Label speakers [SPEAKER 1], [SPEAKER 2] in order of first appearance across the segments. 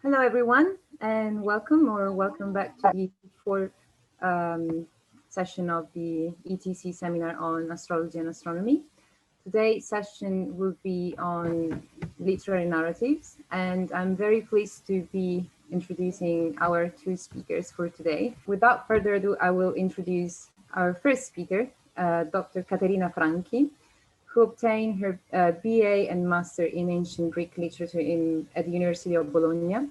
[SPEAKER 1] Hello, everyone, and welcome back to the fourth session of the ETC seminar on astrology and astronomy. Today's session will be on literary narratives, and I'm very pleased to be introducing our two speakers for today. Without further ado, I will introduce our first speaker, Dr. Caterina Frankie, who obtained her BA and Master in Ancient Greek Literature at the University of Bologna,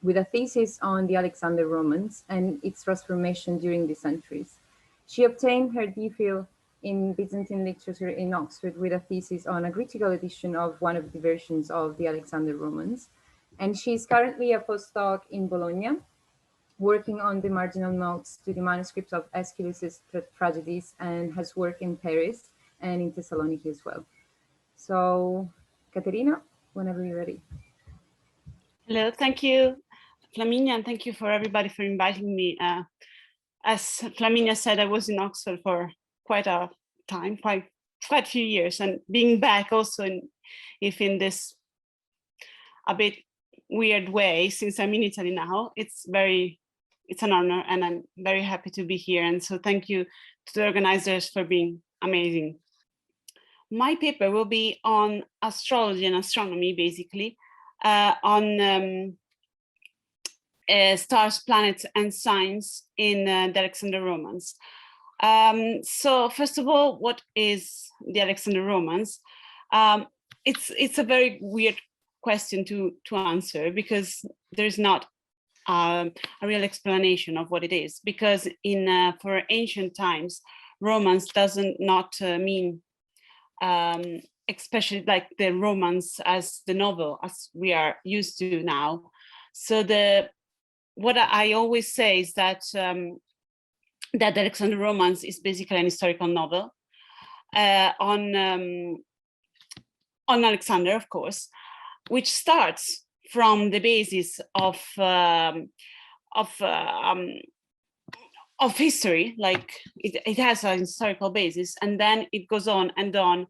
[SPEAKER 1] with a thesis on the Alexander Romans and its transformation during the centuries. She obtained her DPhil in Byzantine literature in Oxford with a thesis on a critical edition of one of the versions of the Alexander Romans. And she is currently a postdoc in Bologna, working on the marginal notes to the manuscripts of Aeschylus's tragedies, and has worked in Paris and in Thessaloniki as well. So, Caterina, whenever you're ready.
[SPEAKER 2] Hello, thank you, Flaminia, and thank you for everybody for inviting me. As Flaminia said, I was in Oxford for quite a time, quite a few years, and being back also in this a bit weird way, since I'm in Italy now, it's an honor, and I'm very happy to be here. And so thank you to the organizers for being amazing. My paper will be on astrology and astronomy, basically, on stars, planets, and signs in the Alexander Romans. So first of all, what is the Alexander Romans? It's a very weird question to answer, because there's not a real explanation of what it is, because for ancient times, Romans doesn't not mean especially like the Romans as the novel as we are used to now. So what I always say is that that Alexander Romans is basically an historical novel on Alexander, of course, which starts from the basis of history, like it has a historical basis, and then it goes on and on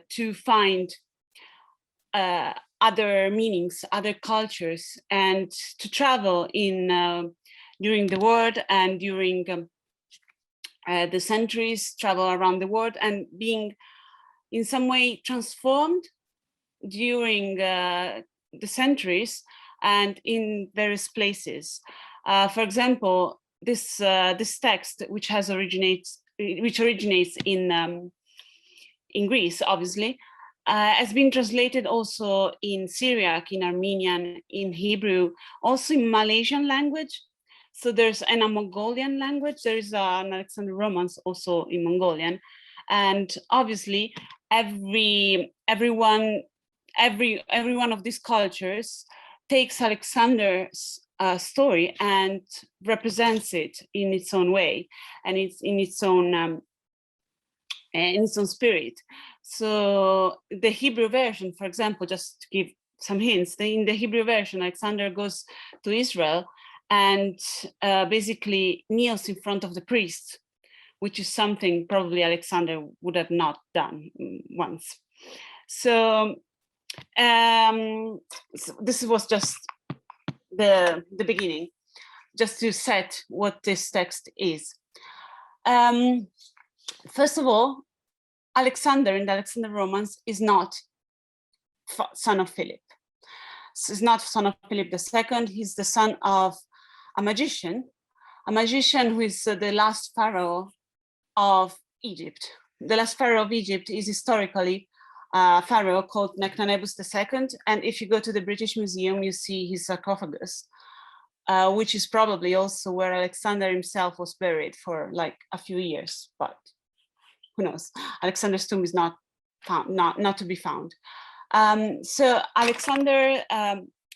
[SPEAKER 2] to find other meanings, other cultures, and to travel during the world and during the centuries, travel around the world, and being in some way transformed during the centuries and in various places. For example, this text, which originates in Greece, obviously, has been translated also in Syriac, in Armenian, in Hebrew, also in Malaysian language. So there's a Mongolian language. There is an Alexander Romans also in Mongolian, and obviously every one of these cultures takes Alexander's story and represents it in its own way, and it's in its own spirit. So the Hebrew version, for example, just to give some hints, in the Hebrew version, Alexander goes to Israel and basically kneels in front of the priest, which is something probably Alexander would have not done once. So this was just the beginning, just to set what this text is. First of all, Alexander in the Alexander Romans is not son of Philip. He's not son of Philip II. He's the son of a magician who is the last pharaoh of Egypt. The last pharaoh of Egypt is historically a pharaoh called Nectanebus II. And if you go to the British Museum, you see his sarcophagus, which is probably also where Alexander himself was buried for like a few years, but who knows? Alexander's tomb is not to be found. So Alexander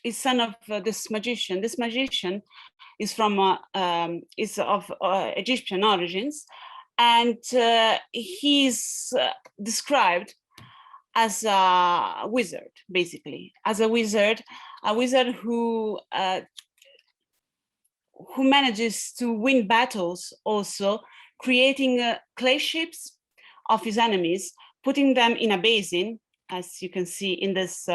[SPEAKER 2] is son of this magician. This magician is of Egyptian origins, and he's described as a wizard, basically, as a wizard who manages to win battles, also creating clay ships of his enemies, putting them in a basin, as you can see in this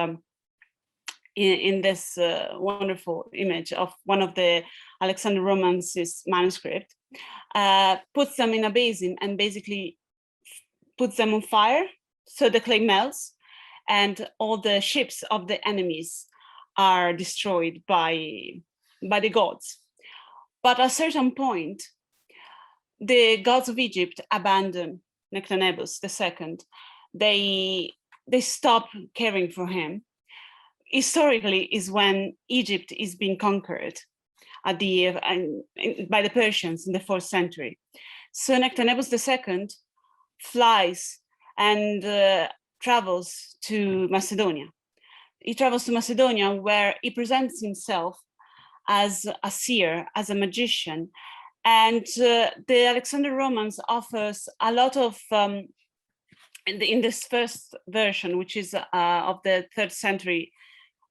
[SPEAKER 2] in this wonderful image of one of the Alexander Roman's manuscript, puts them in a basin and basically puts them on fire, so the clay melts, and all the ships of the enemies are destroyed by the gods. But at a certain point, the gods of Egypt abandon Nectanebus II. They stop caring for him. Historically is when Egypt is being conquered at by the Persians in the 4th century. So Nectanebus II flies and travels to Macedonia. He travels to Macedonia, where he presents himself as a seer, as a magician. And the Alexander Romans offers a lot of, in this first version, which is of the 3rd century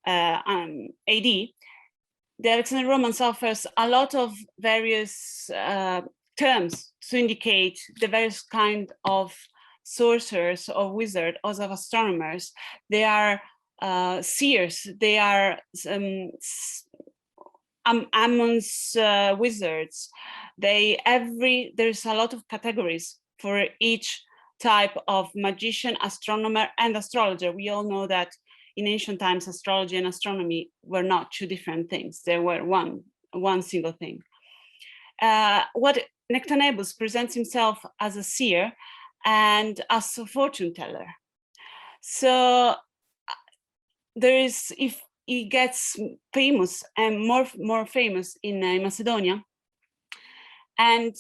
[SPEAKER 2] AD, the Alexander Romans offers a lot of various terms to indicate the various kind of sorcerers or wizards or of astronomers. They are seers, they are Ammon's wizards. There's a lot of categories for each type of magician, astronomer, and astrologer. We all know that in ancient times, astrology and astronomy were not two different things. They were one single thing. What Nectanebus presents himself as a seer and as a fortune teller. So if he gets famous and more famous in Macedonia, and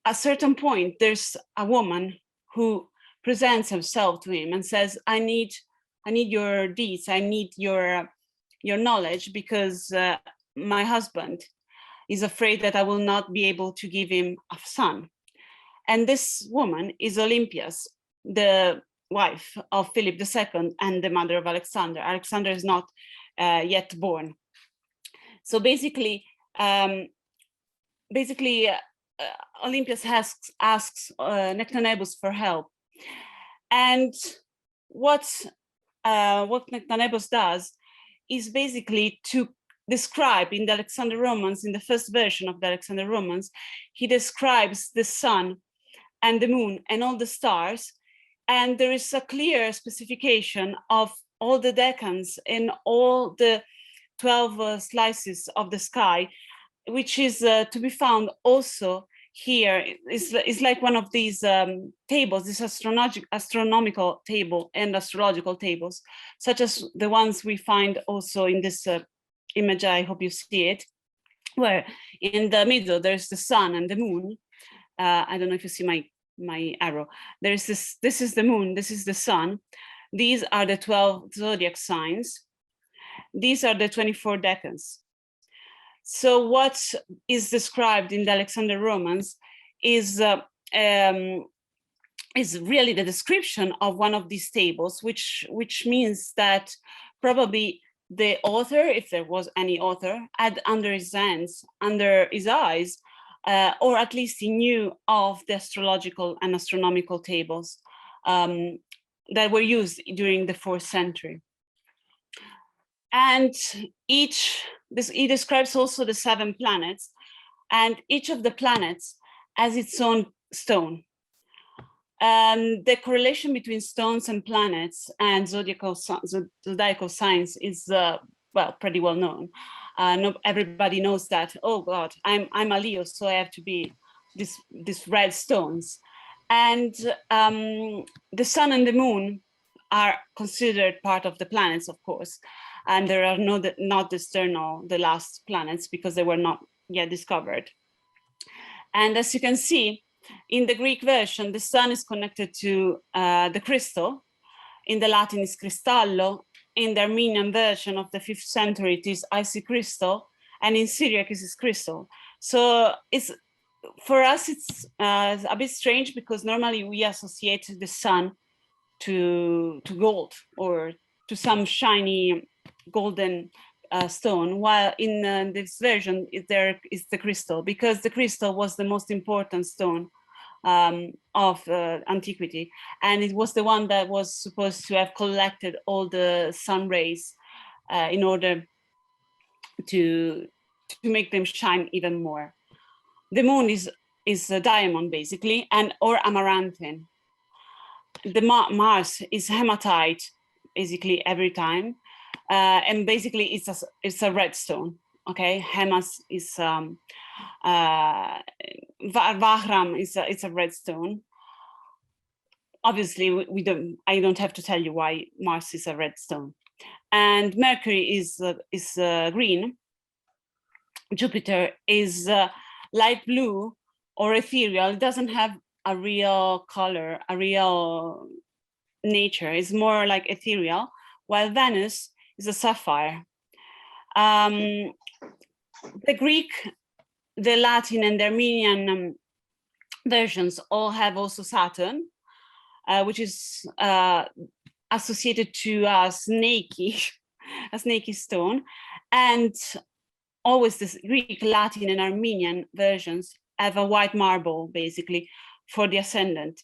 [SPEAKER 2] at a certain point, there's a woman who presents herself to him and says, I need your deeds, I need your knowledge, because my husband is afraid that I will not be able to give him a son. And this woman is Olympias, the wife of Philip II and the mother of Alexander. Alexander is not yet born. So basically Olympias asks Nectanebus for help. And what Nectanebus does is basically to describe in the Alexander Romans, in the first version of the Alexander Romans, he describes the sun and the moon and all the stars. And there is a clear specification of all the decans and all the 12 slices of the sky, which is to be found also here. It's like one of these tables, this astronomical table and astrological tables, such as the ones we find also in this image. I hope you see it, where in the middle there's the sun and the moon. I don't know if you see my arrow. There's this is the moon, this is the sun. These are the 12 zodiac signs. These are the 24 decans. So what is described in the Alexander Romans is really the description of one of these tables, which means that probably the author, if there was any author, had under his eyes, or at least he knew of the astrological and astronomical tables that were used during the 4th century. And he describes also the 7 planets, and each of the planets has its own stone. The correlation between stones and planets and zodiacal signs is pretty well known. Everybody knows that. Oh God, I'm a Leo, so I have to be these red stones. And the sun and the moon are considered part of the planets, of course, and there are not the last planets, because they were not yet discovered. And as you can see, in the Greek version, the sun is connected to the crystal. In the Latin, is cristallo. In the Armenian version of the 5th century, it is icy crystal, and in Syriac, it is crystal. So for us, it's a bit strange, because normally we associate the sun to gold or to some shiny golden stone, while in this version there is the crystal, because the crystal was the most important stone of antiquity, and it was the one that was supposed to have collected all the sun rays in order to make them shine even more. The moon is a diamond basically, and or amaranthine. The Mars is hematite basically every time, and basically it's a red stone. Okay, Hemas is Vahram it's a red stone. Obviously, I don't have to tell you why Mars is a red stone, and Mercury is green. Jupiter is light blue or ethereal. It doesn't have a real color, a real nature. It's more like ethereal, while Venus is a sapphire. The Greek, the Latin, and the Armenian versions all have also Saturn, which is associated to a snaky stone, and always this Greek, Latin, and Armenian versions have a white marble, basically, for the ascendant.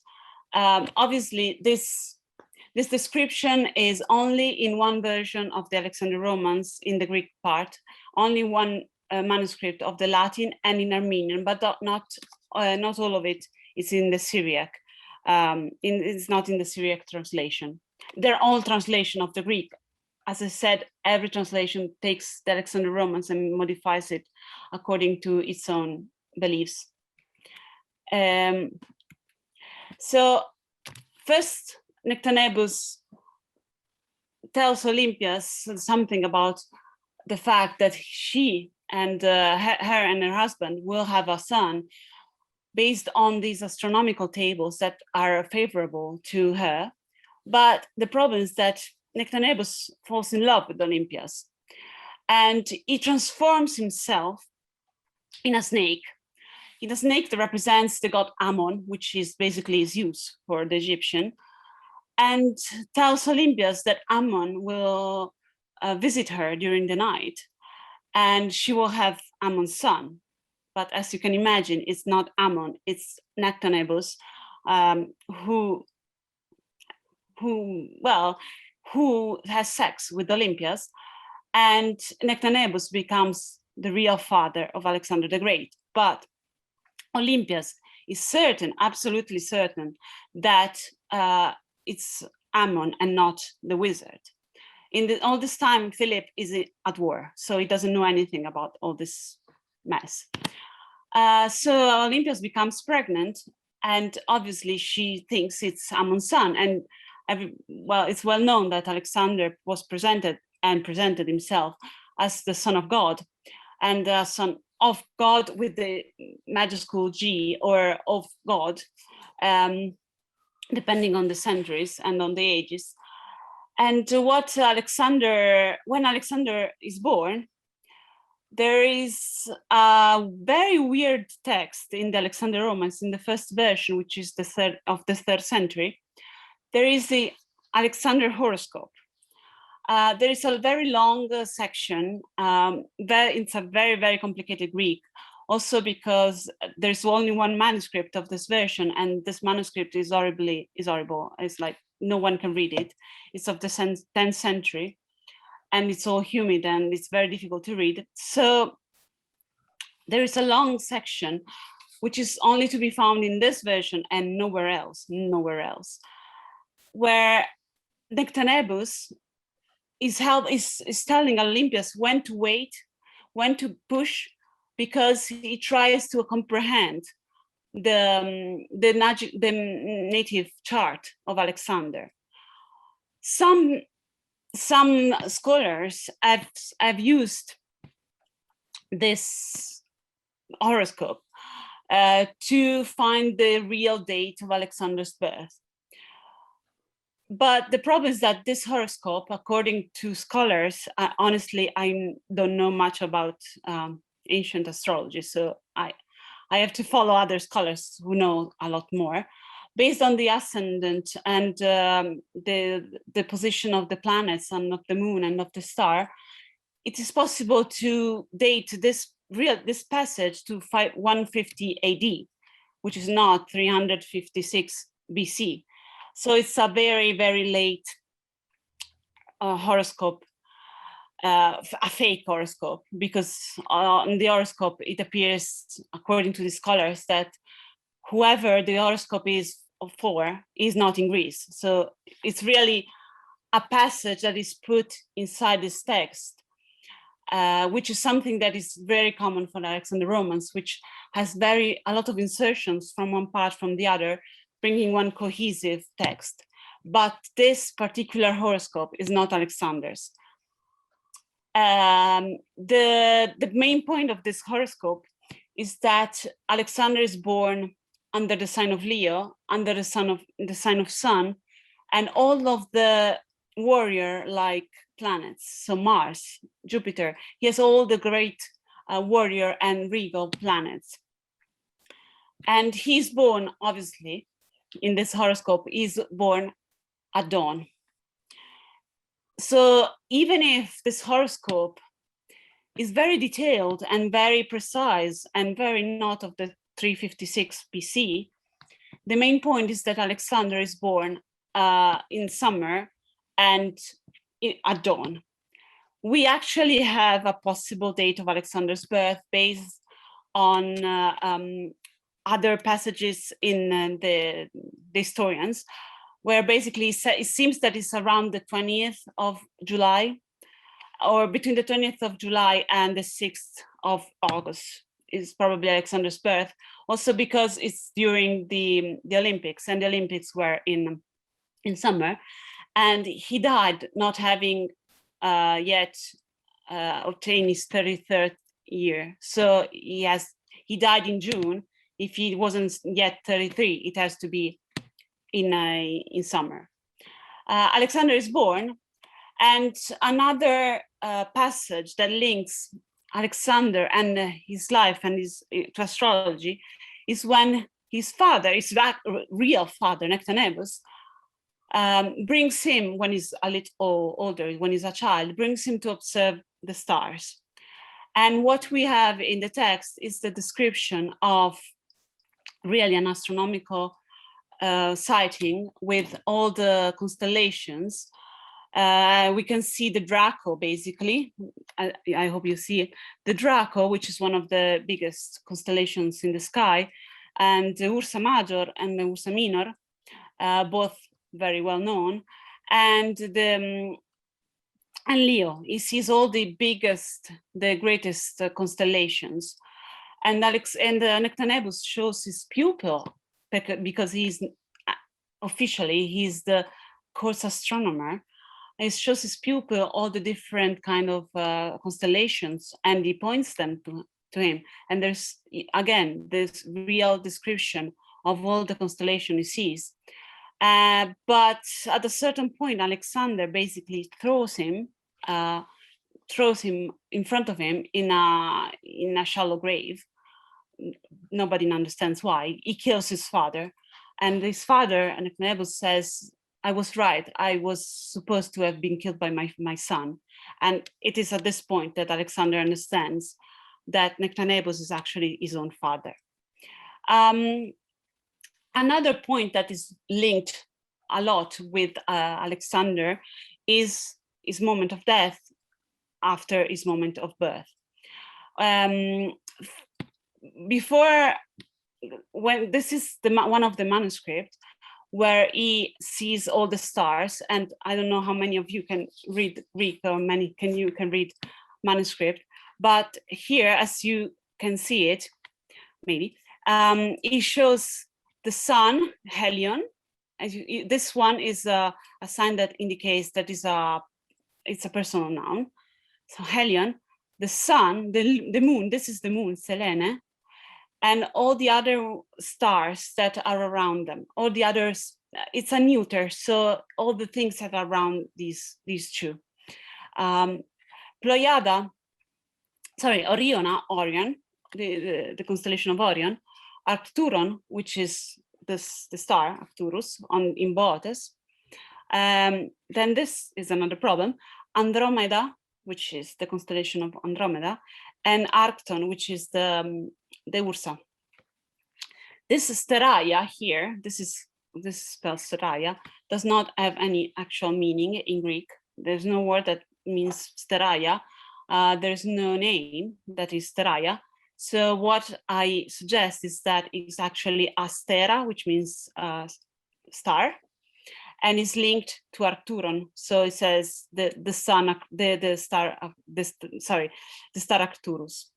[SPEAKER 2] Obviously, this description is only in one version of the Alexander Romans, in the Greek part, only one manuscript of the Latin and in Armenian, but not all of it is in the Syriac. It's not in the Syriac translation. They're all translation of the Greek. As I said, every translation takes the Alexander Romans and modifies it according to its own beliefs. So first, Nectanebus tells Olympias something about the fact that she and her and her husband will have a son based on these astronomical tables that are favorable to her. But the problem is that Nectanebus falls in love with Olympias, and he transforms himself in a snake that represents the god Ammon, which is basically Zeus for the Egyptian, and tells Olympias that Ammon will visit her during the night, and she will have Ammon's son. But as you can imagine, it's not Ammon, it's Nectanebus, who has sex with Olympias, and Nectanebus becomes the real father of Alexander the Great. But Olympias is certain, absolutely certain, that it's Ammon and not the wizard. All this time, Philip is at war, so he doesn't know anything about all this mess. So Olympias becomes pregnant, and obviously she thinks it's Ammon's son. And it's well known that Alexander was presented himself as the son of God, and the son of God with the majuscule G, or of God, depending on the centuries and on the ages. And when Alexander is born, there is a very weird text in the Alexander Romans, in the first version, which is the third century. There is the Alexander Horoscope. There is a very long section. It's a very, very complicated Greek, also because there's only one manuscript of this version, and this manuscript is horrible. It's like no one can read it. It's of the 10th century, and it's all humid, and it's very difficult to read. So there is a long section, which is only to be found in this version and nowhere else, where Nectanebus is telling Olympias when to wait, when to push, because he tries to comprehend the native chart of Alexander. Some scholars have used this horoscope to find the real date of Alexander's birth. But the problem is that this horoscope, according to scholars, honestly, I don't know much about ancient astrology, so I have to follow other scholars who know a lot more. Based on the ascendant and the position of the planets and of the moon and of the star, it is possible to date this passage to 150 AD, which is not 356 BC. So it's a very, very late horoscope. a fake horoscope, because in the horoscope it appears, according to the scholars, that whoever the horoscope is for is not in Greece. So it's really a passage that is put inside this text, which is something that is very common for Alexander Romans, which has a lot of insertions from one part from the other, bringing one cohesive text. But this particular horoscope is not Alexander's. The main point of this horoscope is that Alexander is born under the sign of Leo, under the sign of Sun, and all of the warrior-like planets. So Mars, Jupiter, he has all the great warrior and regal planets. And he's born, obviously, in this horoscope, he's born at dawn. So even if this horoscope is very detailed and very precise and very not of the 356 BC, the main point is that Alexander is born in summer and at dawn. We actually have a possible date of Alexander's birth based on other passages in the historians, where basically it seems that it's around the 20th of July, or between the 20th of July and the 6th of August is probably Alexander's birth, also because it's during the Olympics, and the Olympics were in summer, and he died not having yet obtained his 33rd year. So he died in June. If he wasn't yet 33, it has to be in summer. Alexander is born, and another passage that links Alexander and his life and to astrology is when his father, his real father, Nectanebus, brings him, when he's a little older, when he's a child, brings him to observe the stars. And what we have in the text is the description of really an astronomical sighting with all the constellations. We can see the Draco, basically. I hope you see it. The Draco, which is one of the biggest constellations in the sky, and the Ursa Major and the Ursa Minor, both very well known, and Leo. He sees all the biggest, the greatest constellations, and Nectanebus shows his pupil because he's the course astronomer. He shows his pupil all the different kind of constellations, and he points them to him. And there's, again, this real description of all the constellation he sees. But at a certain point, Alexander basically throws him in front of him in a shallow grave. Nobody understands why. He kills his father, and his father, Nectanebus, says, I was right. I was supposed to have been killed by my son. And it is at this point that Alexander understands that Nectanebus is actually his own father. Another point that is linked a lot with Alexander is his moment of death after his moment of birth. When this is one of the manuscripts where he sees all the stars, and I don't know how many of you can read Greek, or you can read manuscript, but here, as you can see it, maybe, he shows the sun, Helion. This one is a sign that indicates that it's a personal noun. So Helion, the sun, the moon, this is the moon, Selene, and all the other stars that are around them, all the others, it's a neuter, so all the things that are around these two. Orion, the constellation of Orion, Arcturon, which is the star, Arcturus, in Boötes. Then this is another problem. Andromeda, which is the constellation of Andromeda, and Arcton, which is the Ursa. This Steraya here, this spelled Steraya, does not have any actual meaning in Greek. There's no word that means steraya. There's no name that is steraya. So what I suggest is that it's actually astera, which means star, and is linked to Arcturon. So it says the star Arcturus.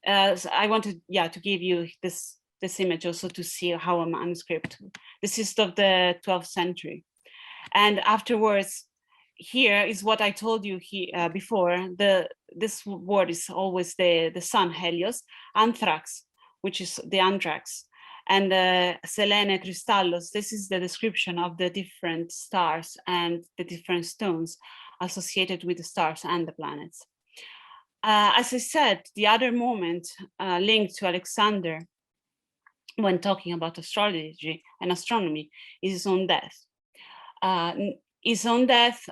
[SPEAKER 2] So I wanted, to give you this image also to see how a manuscript. This is of the 12th century, and afterwards, here is what I told you before. This word is always the sun, Helios, anthrax, which is the anthrax, and Selene Kristallos. This is the description of the different stars and the different stones associated with the stars and the planets. As I said, the other moment linked to Alexander when talking about astrology and astronomy is his own death. His own death,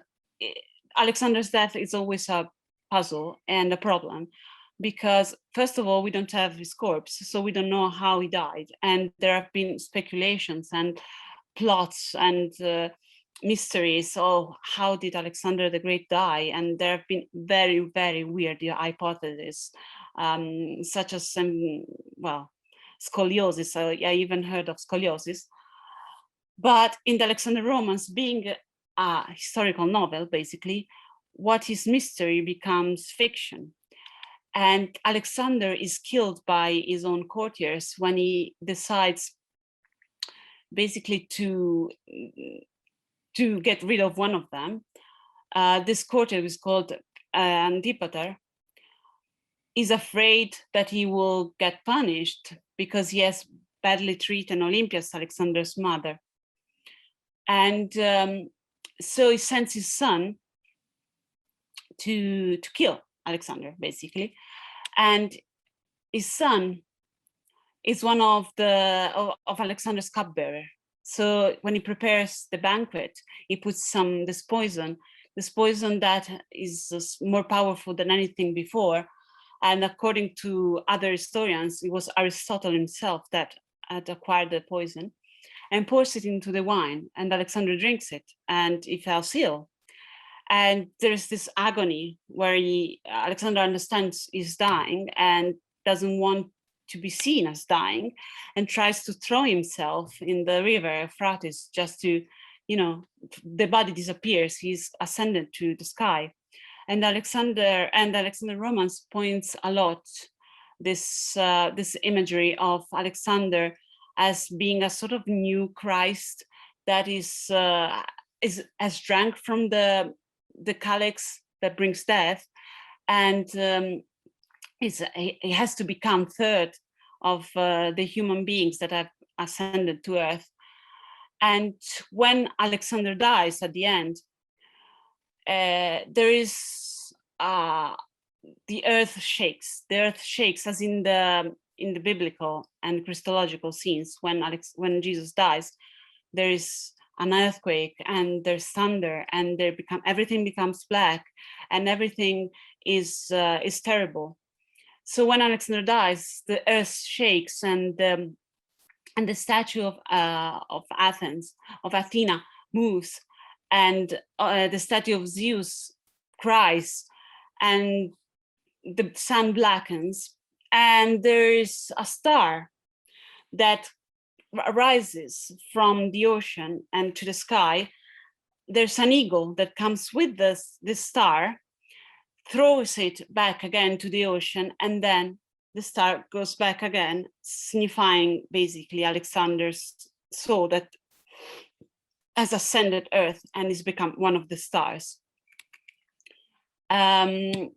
[SPEAKER 2] Alexander's death is always a puzzle and a problem, because first of all, we don't have his corpse, so we don't know how he died. And there have been speculations and plots and mysteries. Oh, how did Alexander the Great die? And there have been very, very weird hypotheses, such as, scoliosis. I even heard of scoliosis. But in the Alexander Romans, being a historical novel, basically, what is mystery becomes fiction. And Alexander is killed by his own courtiers when he decides basically to get rid of one of them. This courtier is called Antipater. Is afraid that he will get punished because he has badly treated Olympias, Alexander's mother. And so he sends his son to kill Alexander, basically. And his son is one of Alexander's cupbearer. So when he prepares the banquet, he puts this poison that is more powerful than anything before. And according to other historians, it was Aristotle himself that had acquired the poison, and pours it into the wine, and Alexander drinks it, and he fell ill. And there's this agony where Alexander understands he's dying and doesn't want to be seen as dying, and tries to throw himself in the river Euphrates just to, the body disappears. He's ascended to the sky. And Alexander Romans points a lot this imagery of Alexander as being a sort of new Christ that has drank from the calyx that brings death, and he has to become third of the human beings that have ascended to earth. And when Alexander dies at the end, there is the earth shakes. The earth shakes, as in the biblical and Christological scenes. When Jesus dies, there is an earthquake and there's thunder, and everything becomes black, and everything is terrible. So when Alexander dies, the earth shakes, and the statue of Athena moves, and the statue of Zeus cries, and the sun blackens, and there is a star that rises from the ocean and to the sky. There's an eagle that comes with this star, throws it back again to the ocean, and then the star goes back again, signifying basically Alexander's soul that has ascended Earth and has become one of the stars. Sorry.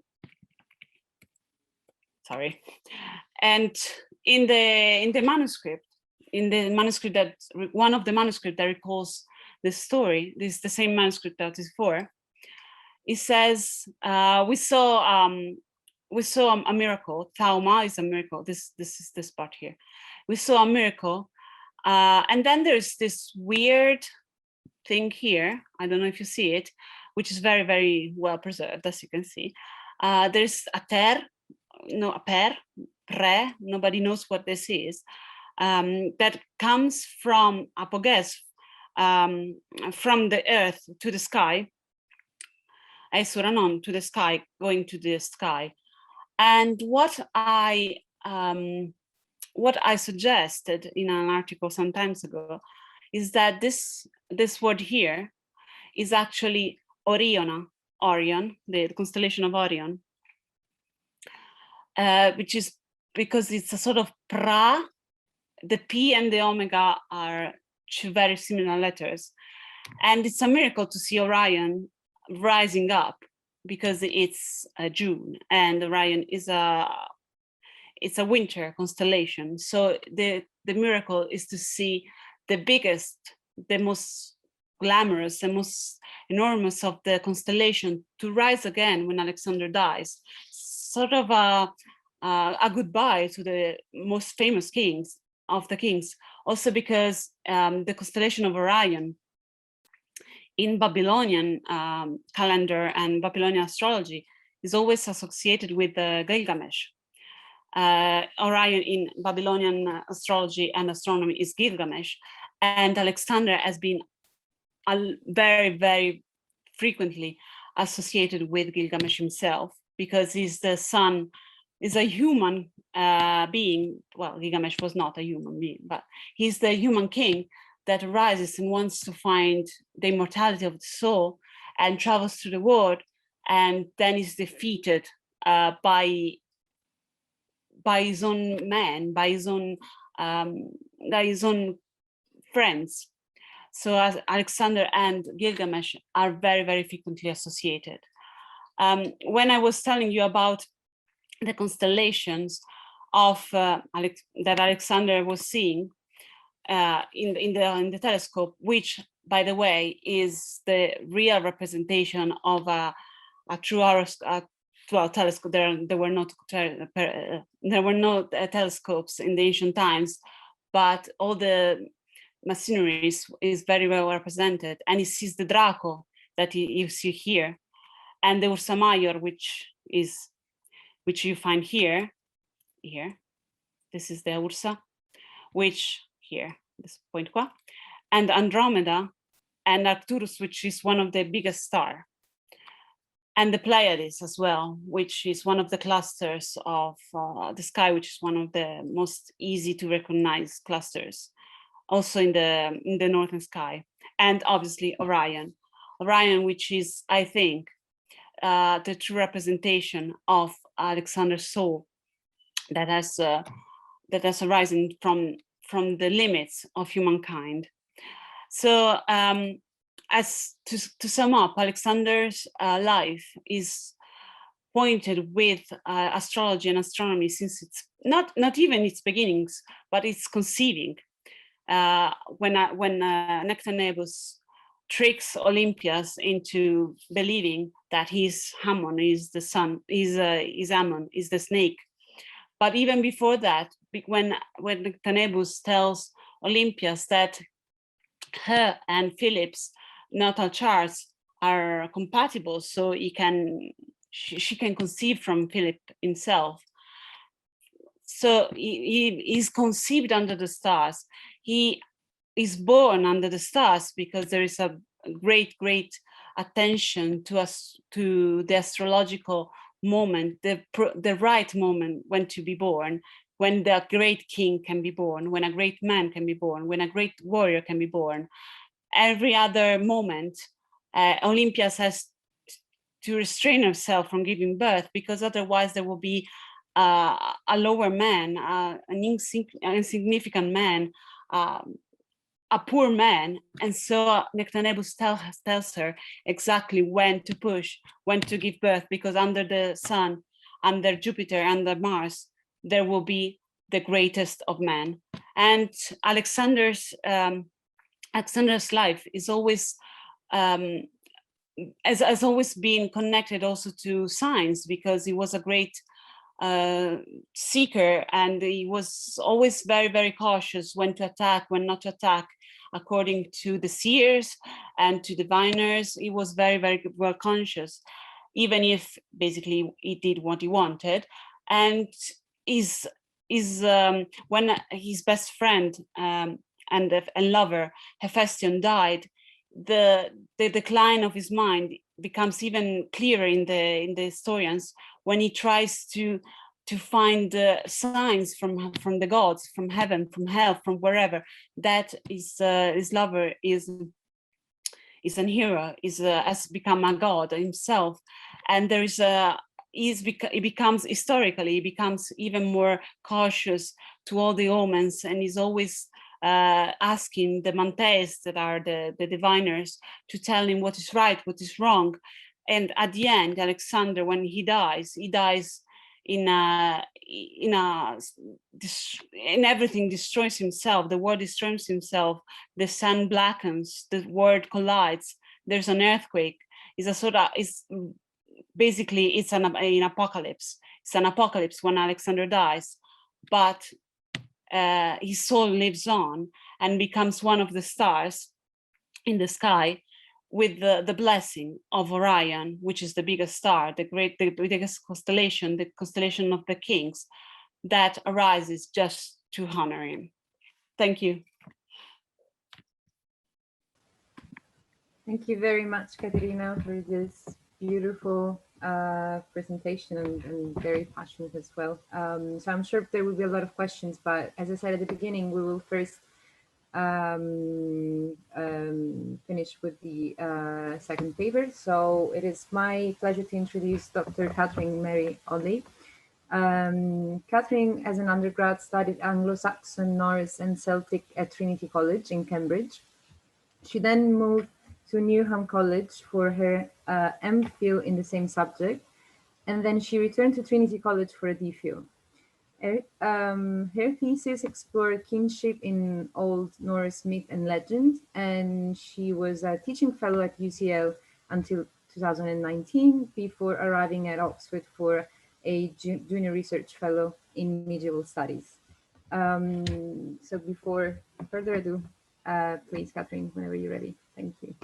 [SPEAKER 2] And in the manuscript, that one of the manuscript that recalls this story, this is the same manuscript that is before. It says we saw a miracle. Thauma is a miracle. This is this part here. We saw a miracle, and then there's this weird thing here. I don't know if you see it, which is very, very well preserved, as you can see. There's a per, nobody knows what this is. That comes from apogees, from the earth to the sky. Esuranon, to the sky, going to the sky. And what I suggested in an article some times ago is that this word here is actually Orion, the constellation of Orion, which is because it's a sort of pra. The P and the omega are two very similar letters, and it's a miracle to see Orion rising up because it's June, and Orion is it's a winter constellation. So the miracle is to see the biggest, the most glamorous, the most enormous of the constellation to rise again when Alexander dies. Sort of a goodbye to the most famous kings of the kings. Also because the constellation of Orion in Babylonian calendar and Babylonian astrology is always associated with Gilgamesh. Orion in Babylonian astrology and astronomy is Gilgamesh, and Alexander has been very, very frequently associated with Gilgamesh himself, because he's the son, is a human being. Well, Gilgamesh was not a human being, but he's the human king that arises and wants to find the immortality of the soul and travels through the world, and then is defeated by his own men, by his own friends. So as Alexander and Gilgamesh are very, very frequently associated. When I was telling you about the constellations of that Alexander was seeing in the telescope, which, by the way, is the real representation of a true telescope. There were no telescopes in the ancient times, but all the machinery is very well represented, and he sees the Draco that you see here, and the Ursa Major, which you find here. This is the Ursa, which here, this point qua, and Andromeda, and Arcturus, which is one of the biggest stars, and the Pleiades as well, which is one of the clusters of the sky, which is one of the most easy to recognize clusters, also in the northern sky, and obviously Orion, which is, I think, the true representation of Alexander's soul that has arisen from the limits of humankind. So as to sum up, Alexander's life is pointed with astrology and astronomy since it's not even its beginnings, but its conceiving. When Nectanebus tricks Olympias into believing that he's Hammon, is the sun, is Ammon, is the snake. But even before that, when Nectanebus tells Olympias that her and Philip's natal charts are compatible, so she can conceive from Philip himself. So he is conceived under the stars. He is born under the stars because there is a great attention to the astrological moment, the right moment when to be born, when the great king can be born, when a great man can be born, when a great warrior can be born. Every other moment, Olympias has to restrain herself from giving birth, because otherwise there will be a lower man, an insignificant man, a poor man. And so Nectanebus tells her exactly when to push, when to give birth, because under the sun, under Jupiter, under Mars, there will be the greatest of men. And Alexander's life is always has always been connected also to science, because he was a great seeker, and he was always very, very cautious when to attack, when not to attack, according to the seers and to diviners. He was very, very well conscious, even if basically he did what he wanted. And when his best friend and lover Hephaestion died, the decline of his mind becomes even clearer in the historians when he tries to find signs from the gods, from heaven, from hell, from wherever, that his lover is an hero, has become a god himself, and there is he becomes historically, he becomes even more cautious to all the omens, and he's always asking the mantes, that are the diviners, to tell him what is right, what is wrong. And at the end, Alexander, when he dies in everything destroys himself. The world destroys himself. The sun blackens. The world collides. There's an earthquake. Basically it's an apocalypse. It's an apocalypse when Alexander dies, but his soul lives on and becomes one of the stars in the sky, with the blessing of Orion, which is the biggest star, the biggest constellation, the constellation of the kings, that arises just to honor him. Thank you.
[SPEAKER 1] Thank you very much, Caterina, for this beautiful presentation and very passionate as well. So I'm sure there will be a lot of questions, but as I said at the beginning, we will first finish with the second paper. So it is my pleasure to introduce Dr. Franchi-Olley. Catherine, as an undergrad, studied Anglo-Saxon, Norse and Celtic at Trinity College in Cambridge. She then moved to Newham College for her MPhil in the same subject, and then she returned to Trinity College for a DPhil. Her thesis explored kinship in Old Norse myth and legend, and she was a teaching fellow at UCL until 2019, before arriving at Oxford for a junior research fellow in medieval studies. So before further ado, please, Catherine, whenever you're ready. Thank you.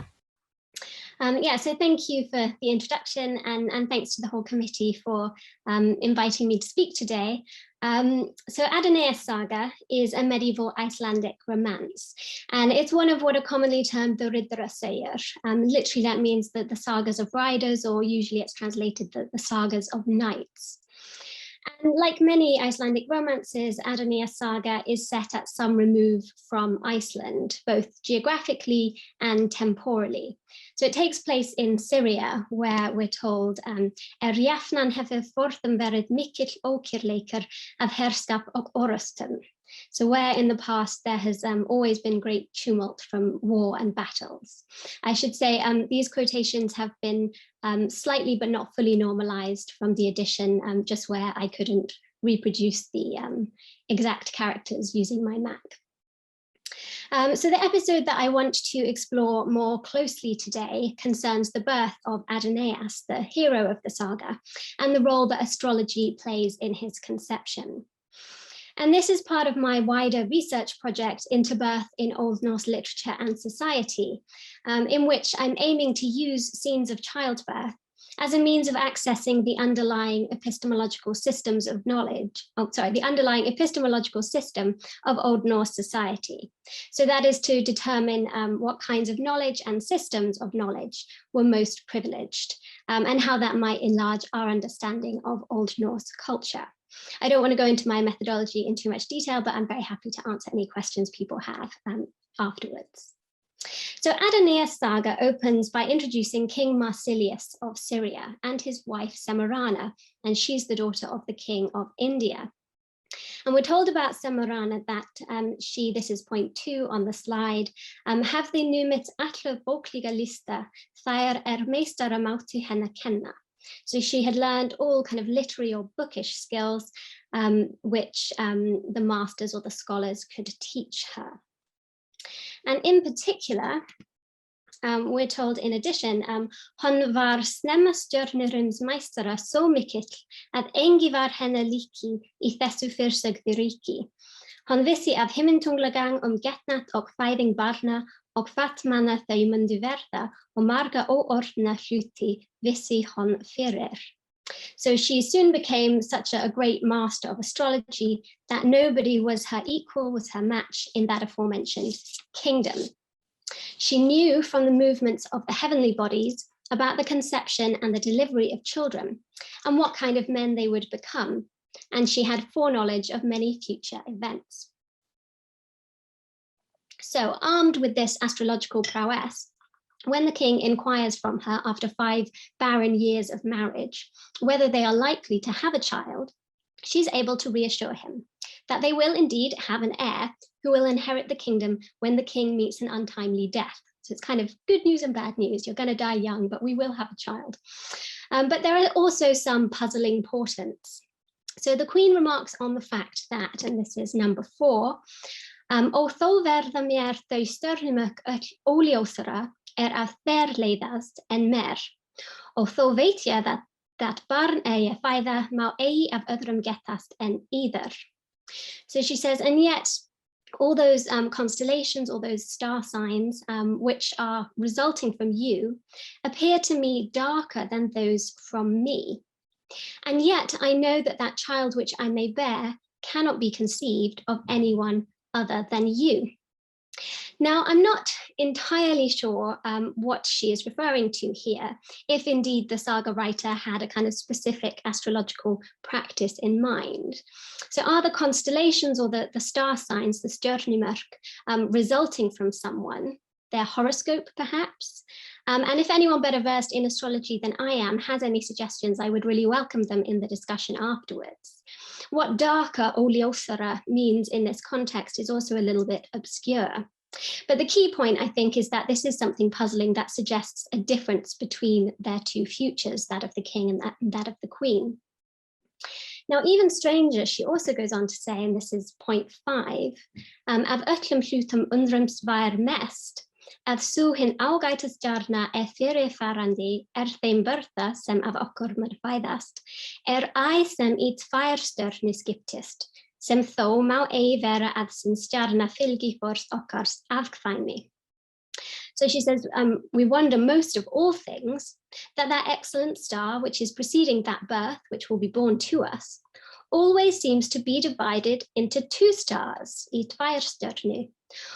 [SPEAKER 3] Yeah, so thank you for the introduction, and thanks to the whole committee for inviting me to speak today. So Adenius Saga is a medieval Icelandic romance, and it's one of what are commonly termed the Riddarasögur. Literally that means that the sagas of riders, or usually it's translated the sagas of knights. And like many Icelandic romances, Adenius Saga is set at some remove from Iceland, both geographically and temporally. So it takes place in Syria, where we're told, Jafnan hefur forðum verið mikill ókyrleikar af herskap og orustum. So where in the past there has always been great tumult from war and battles. I should say these quotations have been slightly but not fully normalized from the edition, just where I couldn't reproduce the exact characters using my Mac. So the episode that I want to explore more closely today concerns the birth of Adenius, the hero of the saga, and the role that astrology plays in his conception. And this is part of my wider research project into birth in Old Norse literature and society, in which I'm aiming to use scenes of childbirth as a means of accessing the underlying epistemological systems of knowledge, the underlying epistemological system of Old Norse society. So that is to determine what kinds of knowledge and systems of knowledge were most privileged, and how that might enlarge our understanding of Old Norse culture. I don't want to go into my methodology in too much detail, but I'm very happy to answer any questions people have afterwards. So Adenius Saga opens by introducing King Marsilius of Syria and his wife Semirana, and she's the daughter of the king of India. And we're told about Semirana that this is point 2 on the slide, have the numit alla bókliga lista, þær meistara mátti hennar kenna. So she had learned all kind of literary or bookish skills, which the masters or the scholars could teach her. And in particular, we're told in addition, hon var snemma stjörnurins meistara so mikill að engi var hennar líki í þessu fyrirsögðu ríki. Hon vissi af himmintunglagang getnað og fæðing barna og hvað manna þau mundu verða og marga óordna hluti vissi hon fyrir. So she soon became such a great master of astrology that nobody was her equal, was her match in that aforementioned kingdom. She knew from the movements of the heavenly bodies about the conception and the delivery of children, and what kind of men they would become, and she had foreknowledge of many future events. So, armed with this astrological prowess, when the king inquires from her after 5 barren years of marriage whether they are likely to have a child, she's able to reassure him that they will indeed have an heir who will inherit the kingdom when the king meets an untimely death. So it's kind of good news and bad news. You're going to die young, but we will have a child. But there are also some puzzling portents. So the queen remarks on the fact that, and this is number 4, although verða mér þau stjörnumörk öll óljósara að þverleiðast en mér, og þó veit ég that barn eigi fæða má eigi af öðrum getast en either. So she says, and yet all those constellations, all those star signs, which are resulting from you, appear to me darker than those from me. And yet I know that that child which I may bear cannot be conceived of anyone other than you. Now, I'm not entirely sure what she is referring to here, if indeed the saga writer had a kind of specific astrological practice in mind. So are the constellations or the star signs, the stjörnumörk, resulting from someone, their horoscope perhaps? And if anyone better versed in astrology than I am has any suggestions, I would really welcome them in the discussion afterwards. What darker oleosara means in this context is also a little bit obscure. But the key point, I think, is that this is something puzzling that suggests a difference between their 2 futures, that of the king and that of the queen. Now, even stranger, she also goes on to say, and this is point 5, af öllum hlutum undrums var mest, að sú hin ágæta stjarna fyrirfarandi þeim börða sem af okkur mun fæðast, æ sem í 2 stjörnur skiptist, sem þó má eigi vera að sin stjarna fylgi forst okkars afkvæmi. So she says, we wonder most of all things that that excellent star, which is preceding that birth, which will be born to us, always seems to be divided into 2 stars, í 2 stjörnur,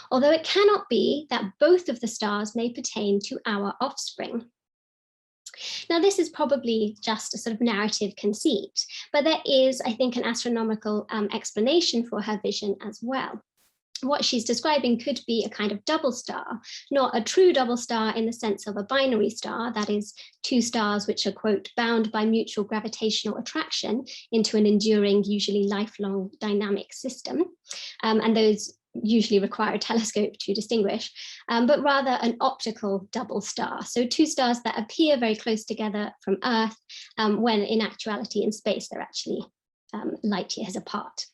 [SPEAKER 3] although it cannot be that both of the stars may pertain to our offspring. Now, this is probably just a sort of narrative conceit, but there is, I think, an astronomical explanation for her vision as well. What she's describing could be a kind of double star, not a true double star in the sense of a binary star, that is 2 stars which are, quote, bound by mutual gravitational attraction into an enduring, usually lifelong dynamic system. And those usually require a telescope to distinguish, but rather an optical double star. So 2 stars that appear very close together from Earth, when in actuality in space they're actually light years apart.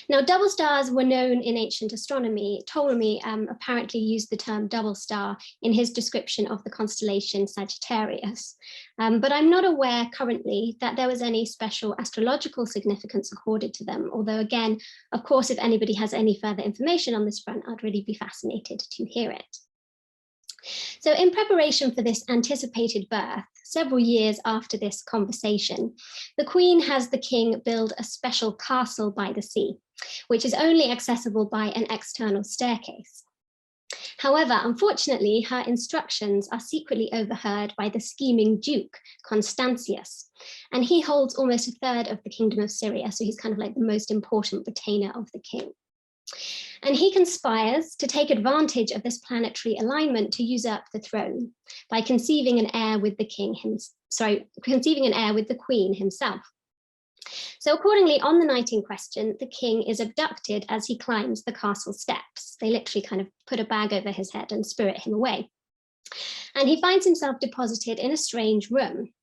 [SPEAKER 3] Now, double stars were known in ancient astronomy. Ptolemy apparently used the term double star in his description of the constellation Sagittarius. But I'm not aware currently that there was any special astrological significance accorded to them. Although again, of course, if anybody has any further information on this front, I'd really be fascinated to hear it. So in preparation for this anticipated birth, several years after this conversation, the queen has the king build a special castle by the sea, which is only accessible by an external staircase. However, unfortunately, her instructions are secretly overheard by the scheming Duke, Constantius, and he holds almost 1/3 of the kingdom of Syria, so he's kind of like the most important retainer of the king. And he conspires to take advantage of this planetary alignment to usurp the throne by conceiving an heir with the queen himself. So accordingly, on the night in question, the king is abducted as he climbs the castle steps. They literally kind of put a bag over his head and spirit him away. And he finds himself deposited in a strange room.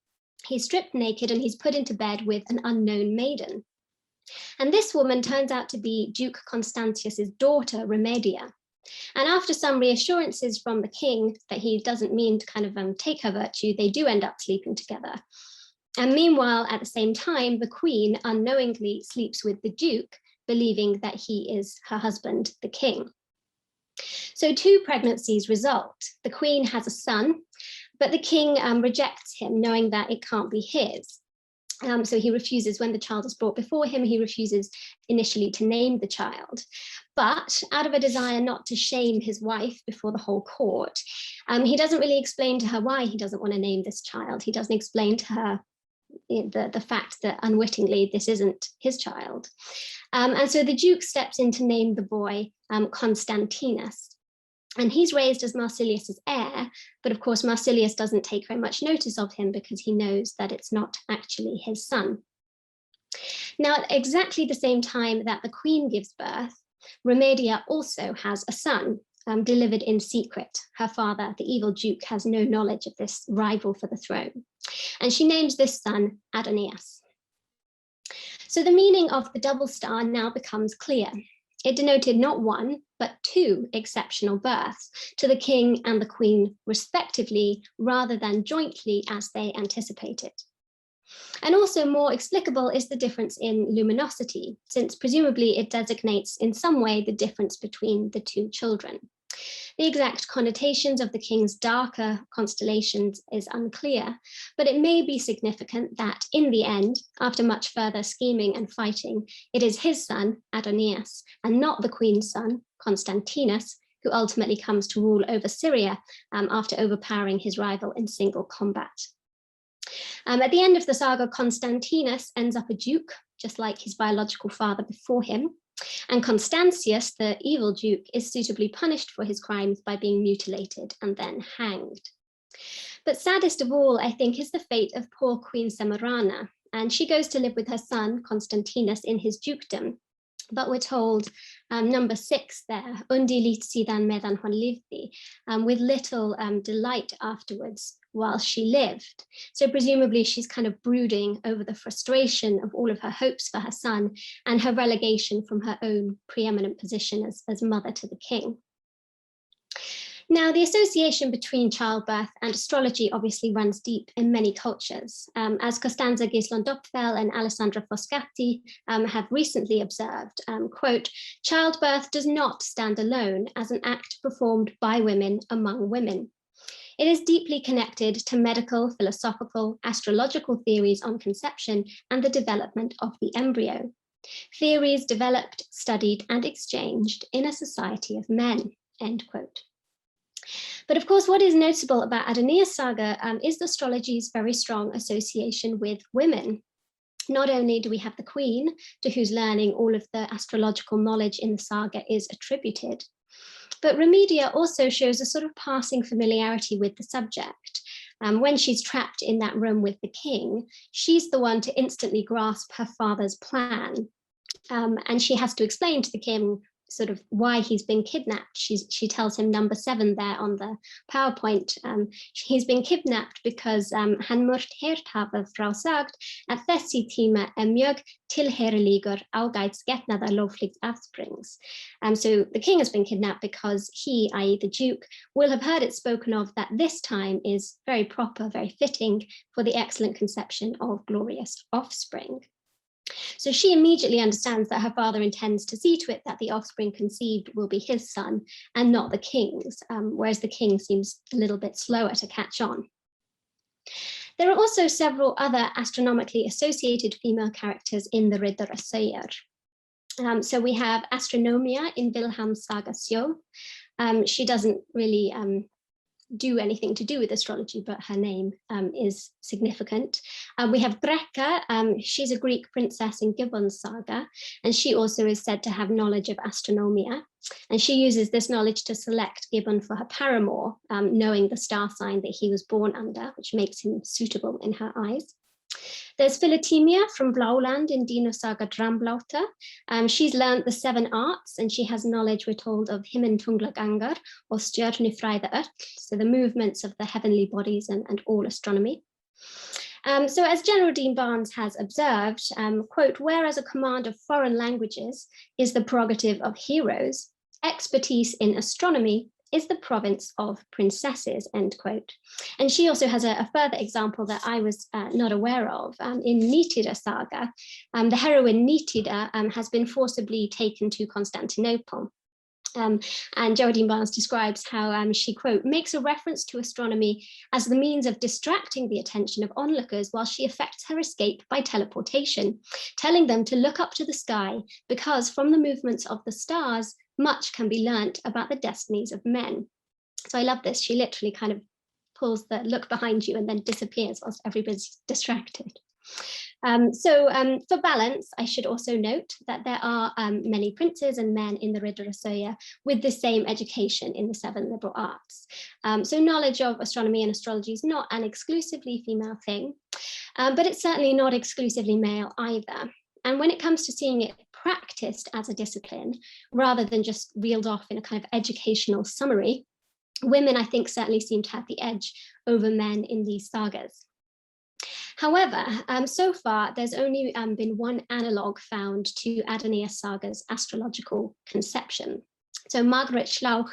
[SPEAKER 3] He's stripped naked and he's put into bed with an unknown maiden. And this woman turns out to be Duke Constantius's daughter, Remedia. And after some reassurances from the king that he doesn't mean to kind of take her virtue, they do end up sleeping together. And meanwhile, at the same time, the queen unknowingly sleeps with the Duke, believing that he is her husband, the king. So 2 pregnancies result. The queen has a son, but the king rejects him, knowing that it can't be his. So he refuses, when the child is brought before him, he refuses initially to name the child. But out of a desire not to shame his wife before the whole court, he doesn't really explain to her why he doesn't want to name this child. He doesn't explain to her the fact that unwittingly this isn't his child. And so the Duke steps in to name the boy Constantinus. And he's raised as Marsilius's heir, but of course Marsilius doesn't take very much notice of him because he knows that it's not actually his son. Now, at exactly the same time that the Queen gives birth, Remedia also has a son, delivered in secret. Her father, the evil Duke, has no knowledge of this rival for the throne. And she names this son Adenius. So the meaning of the double star now becomes clear. It denoted not one, but two exceptional births to the king and the queen, respectively, rather than jointly as they anticipated. And also more explicable is the difference in luminosity, since presumably it designates in some way the difference between the two children. The exact connotations of the king's darker constellations is unclear, but it may be significant that in the end, after much further scheming and fighting, it is his son, Adonius, and not the queen's son, Constantinus, who ultimately comes to rule over Syria after overpowering his rival in single combat. At the end of the saga, Constantinus ends up a duke, just like his biological father before him. And Constantius, the evil duke, is suitably punished for his crimes by being mutilated and then hanged. But saddest of all, I think, is the fate of poor Queen Semirana. And she goes to live with her son, Constantinus, in his dukedom. But we're told, number 6 there, undi litsidan medan hon livdi, with little delight afterwards while she lived. So presumably she's kind of brooding over the frustration of all of her hopes for her son and her relegation from her own preeminent position as mother to the king. Now, the association between childbirth and astrology obviously runs deep in many cultures. As Costanza Gisland-Dopfel and Alessandra Foscati have recently observed, quote, childbirth does not stand alone as an act performed by women among women. It is deeply connected to medical, philosophical, astrological theories on conception and the development of the embryo. Theories developed, studied, and exchanged in a society of men, end quote. But of course, what is notable about Adenius Saga is astrology's very strong association with women. Not only do we have the queen, to whose learning all of the astrological knowledge in the saga is attributed, but Remedia also shows a sort of passing familiarity with the subject. When she's trapped in that room with the king, she's the one to instantly grasp her father's plan. And she has to explain to the king sort of why he's been kidnapped. She tells him number 7 there on the PowerPoint. He's been kidnapped because han mört hert haver frau sagt att þessi tíma mjög tilherligur ágætisgetnaðar lovligt afsprings. So the king has been kidnapped because he, i.e. the Duke, will have heard it spoken of that this time is very proper, very fitting for the excellent conception of glorious offspring. So she immediately understands that her father intends to see to it that the offspring conceived will be his son and not the king's, whereas the king seems a little bit slower to catch on. There are also several other astronomically associated female characters in the Riddarasögur. So we have Astronomia in Wilhelm Saga Sjö. She doesn't really do anything to do with astrology, but her name is significant. We have Grekka, she's a Greek princess in Gibbon's saga, and she also is said to have knowledge of astronomia. And she uses this knowledge to select Gibbon for her paramour, knowing the star sign that he was born under, which makes him suitable in her eyes. There's Philotimia from Blauland in Dino Saga Dramblauta. She's learned the 7 arts and she has knowledge, we're told, of Himmentunglagangar or Stjörnufræði öll, so the movements of the heavenly bodies and all astronomy. So as General Dean Barnes has observed, quote, whereas a command of foreign languages is the prerogative of heroes, expertise in astronomy is the province of princesses, end quote. And she also has a further example that I was not aware of. In Nítida Saga, the heroine Nítida has been forcibly taken to Constantinople. And Geraldine Barnes describes how she, quote, makes a reference to astronomy as the means of distracting the attention of onlookers while she effects her escape by teleportation, telling them to look up to the sky because from the movements of the stars, much can be learnt about the destinies of men. So I love this. She literally kind of pulls the look behind you and then disappears whilst everybody's distracted. For balance, I should also note that there are many princes and men in the Riddarasöya with the same education in the 7 liberal arts. So knowledge of astronomy and astrology is not an exclusively female thing, but it's certainly not exclusively male either. And when it comes to seeing it practiced as a discipline, rather than just reeled off in a kind of educational summary, women, I think, certainly seem to have the edge over men in these sagas. However, so far, there's only been one analogue found to Adenius Saga's astrological conception. So Margaret Schlauch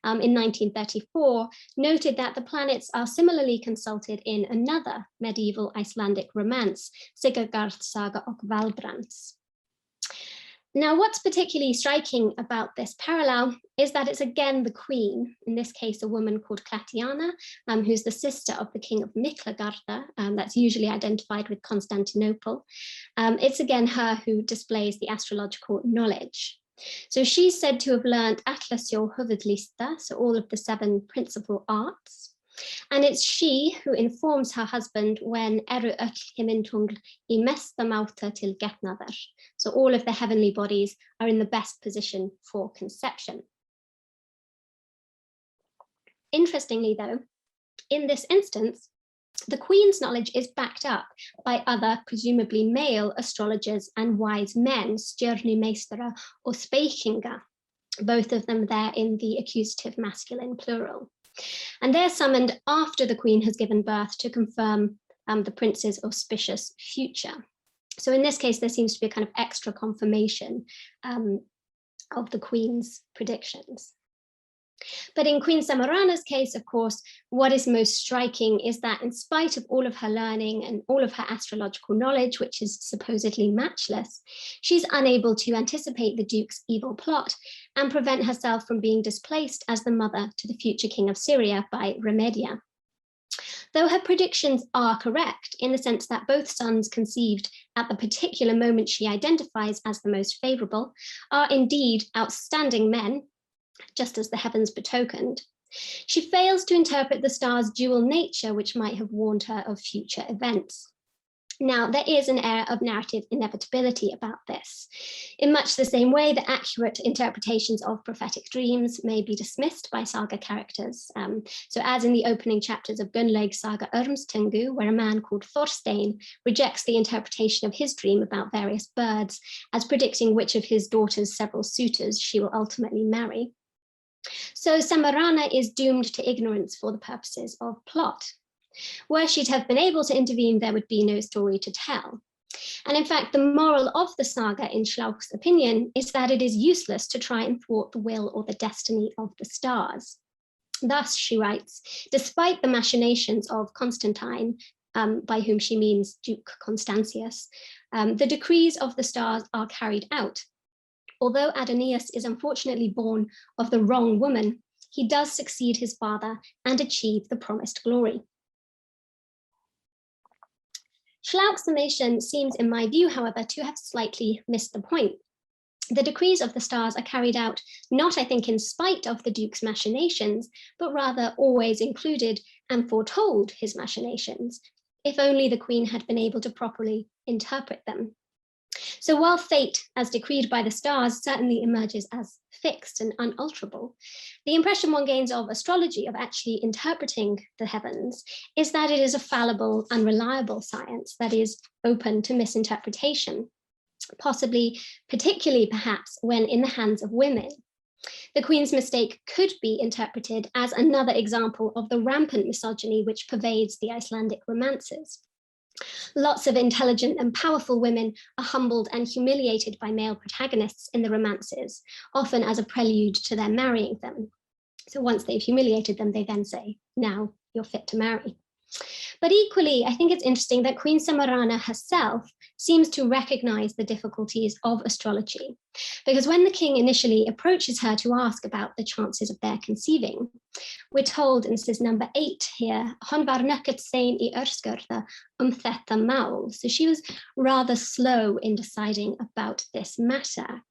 [SPEAKER 3] in 1934 noted that the planets are similarly consulted in another medieval Icelandic romance, Sigurðar Saga og Valbrands. Now, what's particularly striking about this parallel is that it's again the queen, in this case, a woman called Clatiana, who's the sister of the king of Miklagarða, that's usually identified with Constantinople. It's again her who displays the astrological knowledge. So she's said to have learned Atlasjó höfuðlista, so all of the 7 principal arts. And it's she who informs her husband when eru öll himintungl í mesta máta til getnaðar. So all of the heavenly bodies are in the best position for conception. Interestingly, though, in this instance, the queen's knowledge is backed up by other, presumably male, astrologers and wise men, stjörnumeistara or spekinga, both of them there in the accusative masculine plural. And they're summoned after the queen has given birth to confirm the prince's auspicious future. So in this case, there seems to be a kind of extra confirmation of the queen's predictions. But in Queen Samarana's case, of course, what is most striking is that in spite of all of her learning and all of her astrological knowledge, which is supposedly matchless, she's unable to anticipate the Duke's evil plot and prevent herself from being displaced as the mother to the future king of Syria by Remedia. Though her predictions are correct in the sense that both sons conceived at the particular moment she identifies as the most favorable are indeed outstanding men, just as the heavens betokened, she fails to interpret the star's dual nature, which might have warned her of future events. Now, there is an air of narrative inevitability about this. In much the same way that accurate interpretations of prophetic dreams may be dismissed by saga characters. So as in the opening chapters of Gunnlaug's saga Ormstungu, where a man called Thorstein rejects the interpretation of his dream about various birds as predicting which of his daughter's several suitors she will ultimately marry. So Samarana is doomed to ignorance for the purposes of plot. Were she to have been able to intervene, there would be no story to tell. And in fact, the moral of the saga, in Schlauch's opinion, is that it is useless to try and thwart the will or the destiny of the stars. Thus, she writes, despite the machinations of Constantine, by whom she means Duke Constantius, the decrees of the stars are carried out. Although Adenius is unfortunately born of the wrong woman, he does succeed his father and achieve the promised glory. Schlauch's summation seems, in my view, however, to have slightly missed the point. The decrees of the stars are carried out not, I think, in spite of the Duke's machinations, but rather always included and foretold his machinations, if only the Queen had been able to properly interpret them. So while fate, as decreed by the stars, certainly emerges as fixed and unalterable, the impression one gains of astrology, of actually interpreting the heavens, is that it is a fallible, unreliable science that is open to misinterpretation, possibly, particularly perhaps, when in the hands of women. The Queen's mistake could be interpreted as another example of the rampant misogyny which pervades the Icelandic romances. Lots of intelligent and powerful women are humbled and humiliated by male protagonists in the romances, often as a prelude to their marrying them. So once they've humiliated them, they then say, now you're fit to marry. But equally, I think it's interesting that Queen Samarana herself seems to recognize the difficulties of astrology, because when the king initially approaches her to ask about the chances of their conceiving, we're told, and this is number 8 here, "Hon var nøkket sein I ørskurða þetta mál." So she was rather slow in deciding about this matter.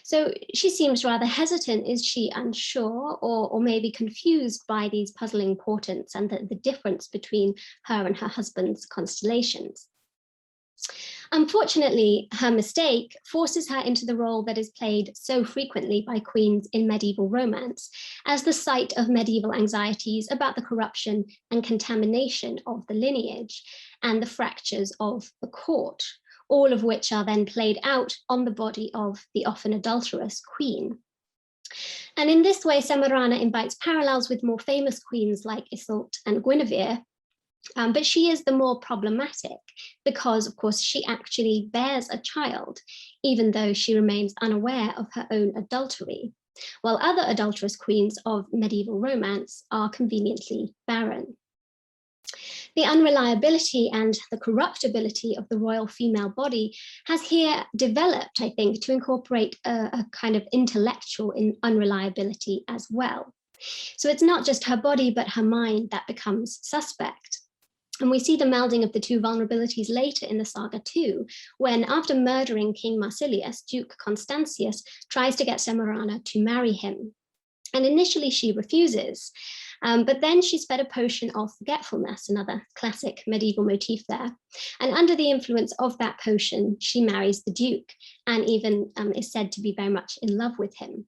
[SPEAKER 3] So she seems rather hesitant. Is she unsure or maybe confused by these puzzling portents and the difference between her and her husband's constellations? Unfortunately, her mistake forces her into the role that is played so frequently by queens in medieval romance as the site of medieval anxieties about the corruption and contamination of the lineage and the fractures of the court, all of which are then played out on the body of the often adulterous queen. And in this way, Samarana invites parallels with more famous queens like Iseult and Guinevere, but she is the more problematic because, of course, she actually bears a child, even though she remains unaware of her own adultery, while other adulterous queens of medieval romance are conveniently barren. The unreliability and the corruptibility of the royal female body has here developed, I think, to incorporate a kind of intellectual unreliability as well. So it's not just her body, but her mind that becomes suspect. And we see the melding of the two vulnerabilities later in the saga too, when after murdering King Marsilius, Duke Constantius tries to get Samarana to marry him. And initially she refuses, but then she's fed a potion of forgetfulness, another classic medieval motif there. And under the influence of that potion, she marries the Duke and even is said to be very much in love with him.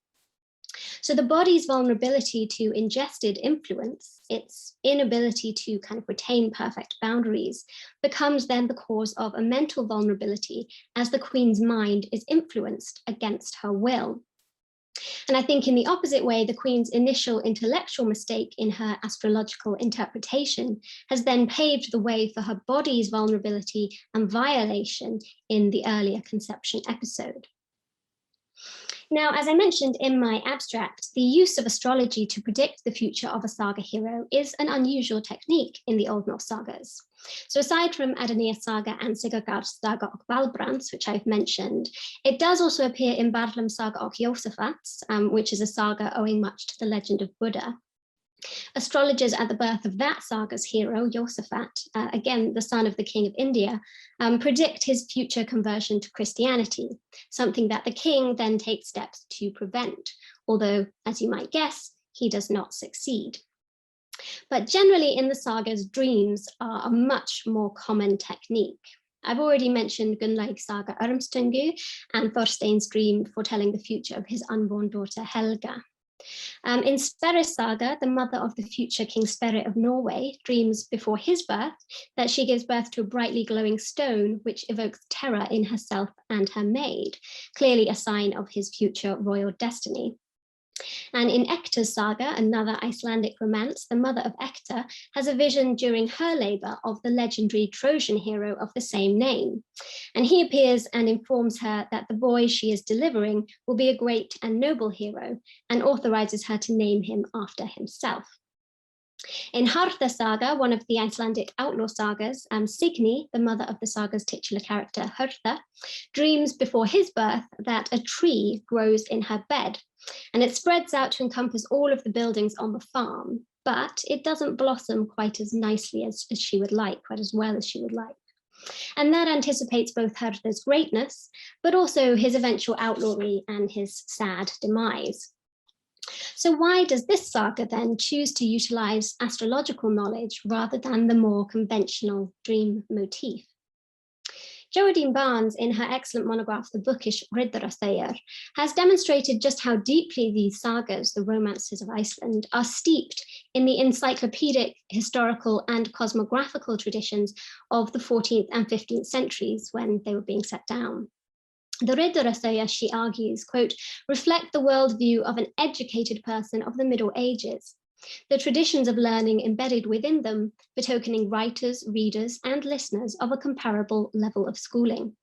[SPEAKER 3] So the body's vulnerability to ingested influence, its inability to kind of retain perfect boundaries, becomes then the cause of a mental vulnerability as the queen's mind is influenced against her will. And I think in the opposite way, the queen's initial intellectual mistake in her astrological interpretation has then paved the way for her body's vulnerability and violation in the earlier conception episode. Now, as I mentioned in my abstract, the use of astrology to predict the future of a saga hero is an unusual technique in the Old Norse sagas. So aside from Adenius Saga and Sigurðar's Saga och Valbrands, which I've mentioned, it does also appear in Bartlem's Saga och Jósafat, which is a saga owing much to the legend of Buddha. Astrologers at the birth of that saga's hero, Jósafat, again, the son of the king of India, predict his future conversion to Christianity, something that the king then takes steps to prevent, although, as you might guess, he does not succeed. But generally in the sagas, dreams are a much more common technique. I've already mentioned Gunnlaug's Saga Ormstungu and Thorstein's dream foretelling the future of his unborn daughter Helga. In Sverre's saga, the mother of the future King Sverre of Norway dreams before his birth that she gives birth to a brightly glowing stone which evokes terror in herself and her maid, clearly a sign of his future royal destiny. And in Ector's saga, another Icelandic romance, the mother of Ector has a vision during her labor of the legendary Trojan hero of the same name. And he appears and informs her that the boy she is delivering will be a great and noble hero and authorizes her to name him after himself. In Harða Saga, one of the Icelandic outlaw sagas, Signy, the mother of the saga's titular character Hörða, dreams before his birth that a tree grows in her bed, and it spreads out to encompass all of the buildings on the farm, but it doesn't blossom quite as nicely as she would like, quite as well as she would like. And that anticipates both Hörða's greatness, but also his eventual outlawry and his sad demise. So why does this saga then choose to utilize astrological knowledge rather than the more conventional dream motif? Geraldine Barnes, in her excellent monograph, The Bookish Riddarasögur, has demonstrated just how deeply these sagas, the romances of Iceland, are steeped in the encyclopedic, historical, and cosmographical traditions of the 14th and 15th centuries when they were being set down. The Riddarasögur, she argues, quote, reflect the worldview of an educated person of the Middle Ages, the traditions of learning embedded within them, betokening writers, readers, and listeners of a comparable level of schooling.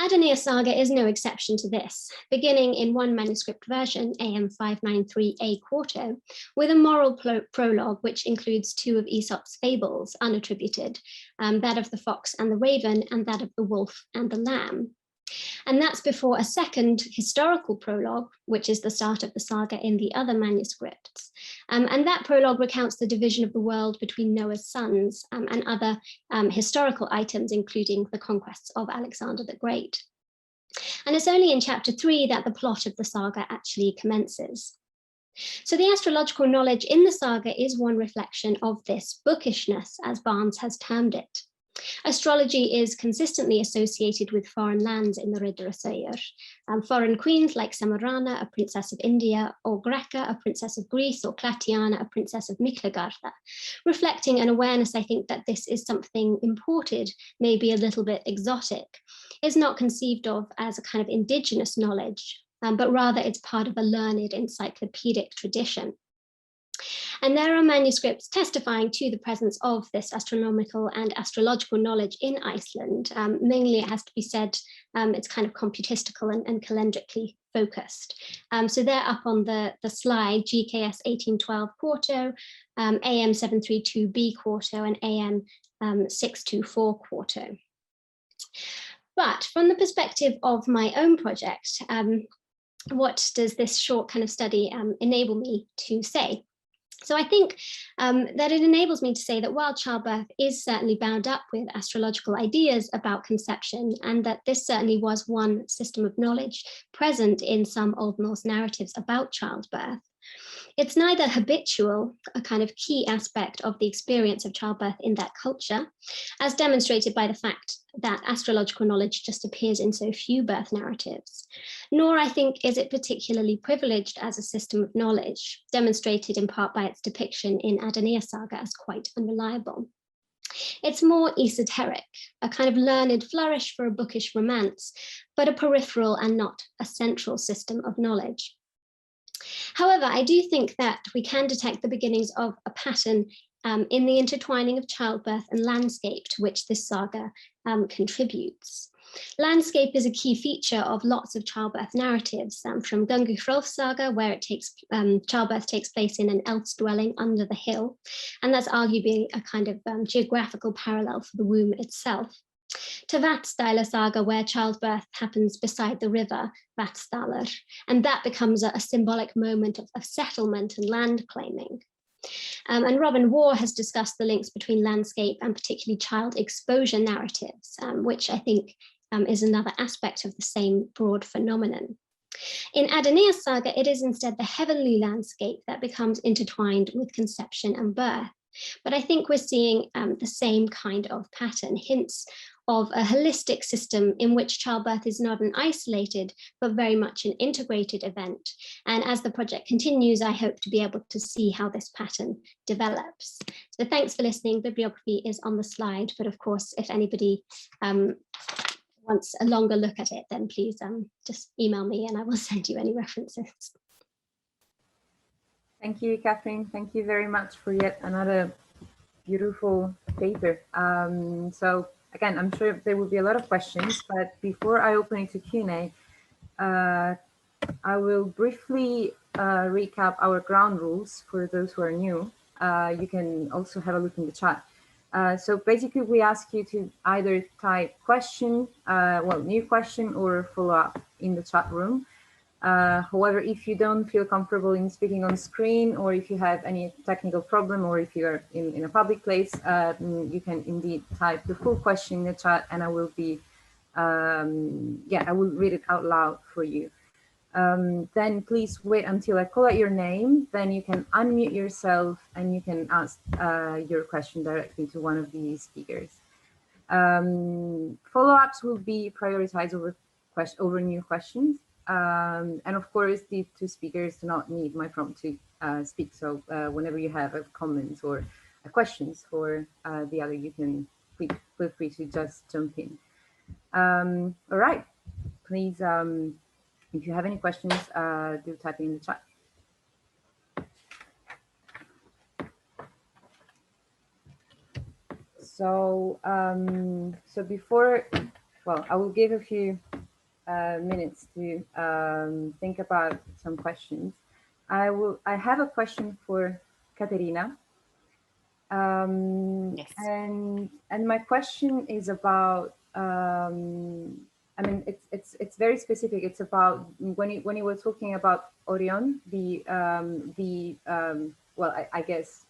[SPEAKER 3] Adenius Saga is no exception to this, beginning in one manuscript version, AM 593A quarto, with a moral prologue which includes two of Aesop's fables, unattributed, that of the fox and the raven, and that of the wolf and the lamb. And that's before a second historical prologue, which is the start of the saga in the other manuscripts. And that prologue recounts the division of the world between Noah's sons and other historical items, including the conquests of Alexander the Great. And it's only in chapter 3 that the plot of the saga actually commences. So the astrological knowledge in the saga is one reflection of this bookishness, as Barnes has termed it. Astrology is consistently associated with foreign lands in the Ridder foreign queens like Samarana, a princess of India, or Greca, a princess of Greece, or Clatiana, a princess of Miklagartha, reflecting an awareness, I think, that this is something imported, maybe a little bit exotic, is not conceived of as a kind of indigenous knowledge, but rather it's part of a learned encyclopedic tradition. And there are manuscripts testifying to the presence of this astronomical and astrological knowledge in Iceland. Mainly, it has to be said, it's kind of computistical and calendrically focused. So they're up on the slide, GKS 1812 quarto, AM 732B quarto, and AM 624 quarto. But from the perspective of my own project, what does this short kind of study enable me to say? So I think that it enables me to say that while childbirth is certainly bound up with astrological ideas about conception, and that this certainly was one system of knowledge present in some Old Norse narratives about childbirth, it's neither habitual, a kind of key aspect of the experience of childbirth in that culture, as demonstrated by the fact that astrological knowledge just appears in so few birth narratives, nor I think is it particularly privileged as a system of knowledge, demonstrated in part by its depiction in Adenius Saga as quite unreliable. It's more esoteric, a kind of learned flourish for a bookish romance, but a peripheral and not a central system of knowledge. However, I do think that we can detect the beginnings of a pattern in the intertwining of childbirth and landscape to which this saga contributes. Landscape is a key feature of lots of childbirth narratives, from Gungu Saga, where childbirth takes place in an elf's dwelling under the hill, and that's arguably a kind of geographical parallel for the womb itself, to Vatnsdæla Saga, where childbirth happens beside the river Vatnsdalr, and that becomes a symbolic moment of settlement and land claiming. And Robin Waugh has discussed the links between landscape and particularly child exposure narratives, which I think is another aspect of the same broad phenomenon. In Adenius Saga, it is instead the heavenly landscape that becomes intertwined with conception and birth. But I think we're seeing the same kind of pattern, hints of a holistic system in which childbirth is not an isolated, but very much an integrated event. And as the project continues, I hope to be able to see how this pattern develops. So thanks for listening. Bibliography is on the slide, but of course, if anybody wants a longer look at it, then please just email me and I will send you any references.
[SPEAKER 1] Thank you, Catherine. Thank you very much for yet another beautiful paper. So again, I'm sure there will be a lot of questions, but before I open it to Q&A, I will briefly recap our ground rules for those who are new. You can also have a look in the chat. So basically, we ask you to either type question, new question, or follow up in the chat room. However, if you don't feel comfortable in speaking on screen, or if you have any technical problem, or if you're in a public place, you can indeed type the full question in the chat, and I will be, I will read it out loud for you. Then please wait until I call out your name, then you can unmute yourself and you can ask your question directly to one of the speakers. Follow-ups will be prioritized over new questions. And of course, the two speakers do not need my prompt to speak. So whenever you have comments or questions for the other, you can feel free to just jump in. All right, please, if you have any questions, do type in the chat. So, so before, well, I will give a few minutes to think about some questions. I have a question for Caterina.
[SPEAKER 2] Yes.
[SPEAKER 1] And my question is about I mean it's very specific. It's about when you were talking about Orion, well, I guess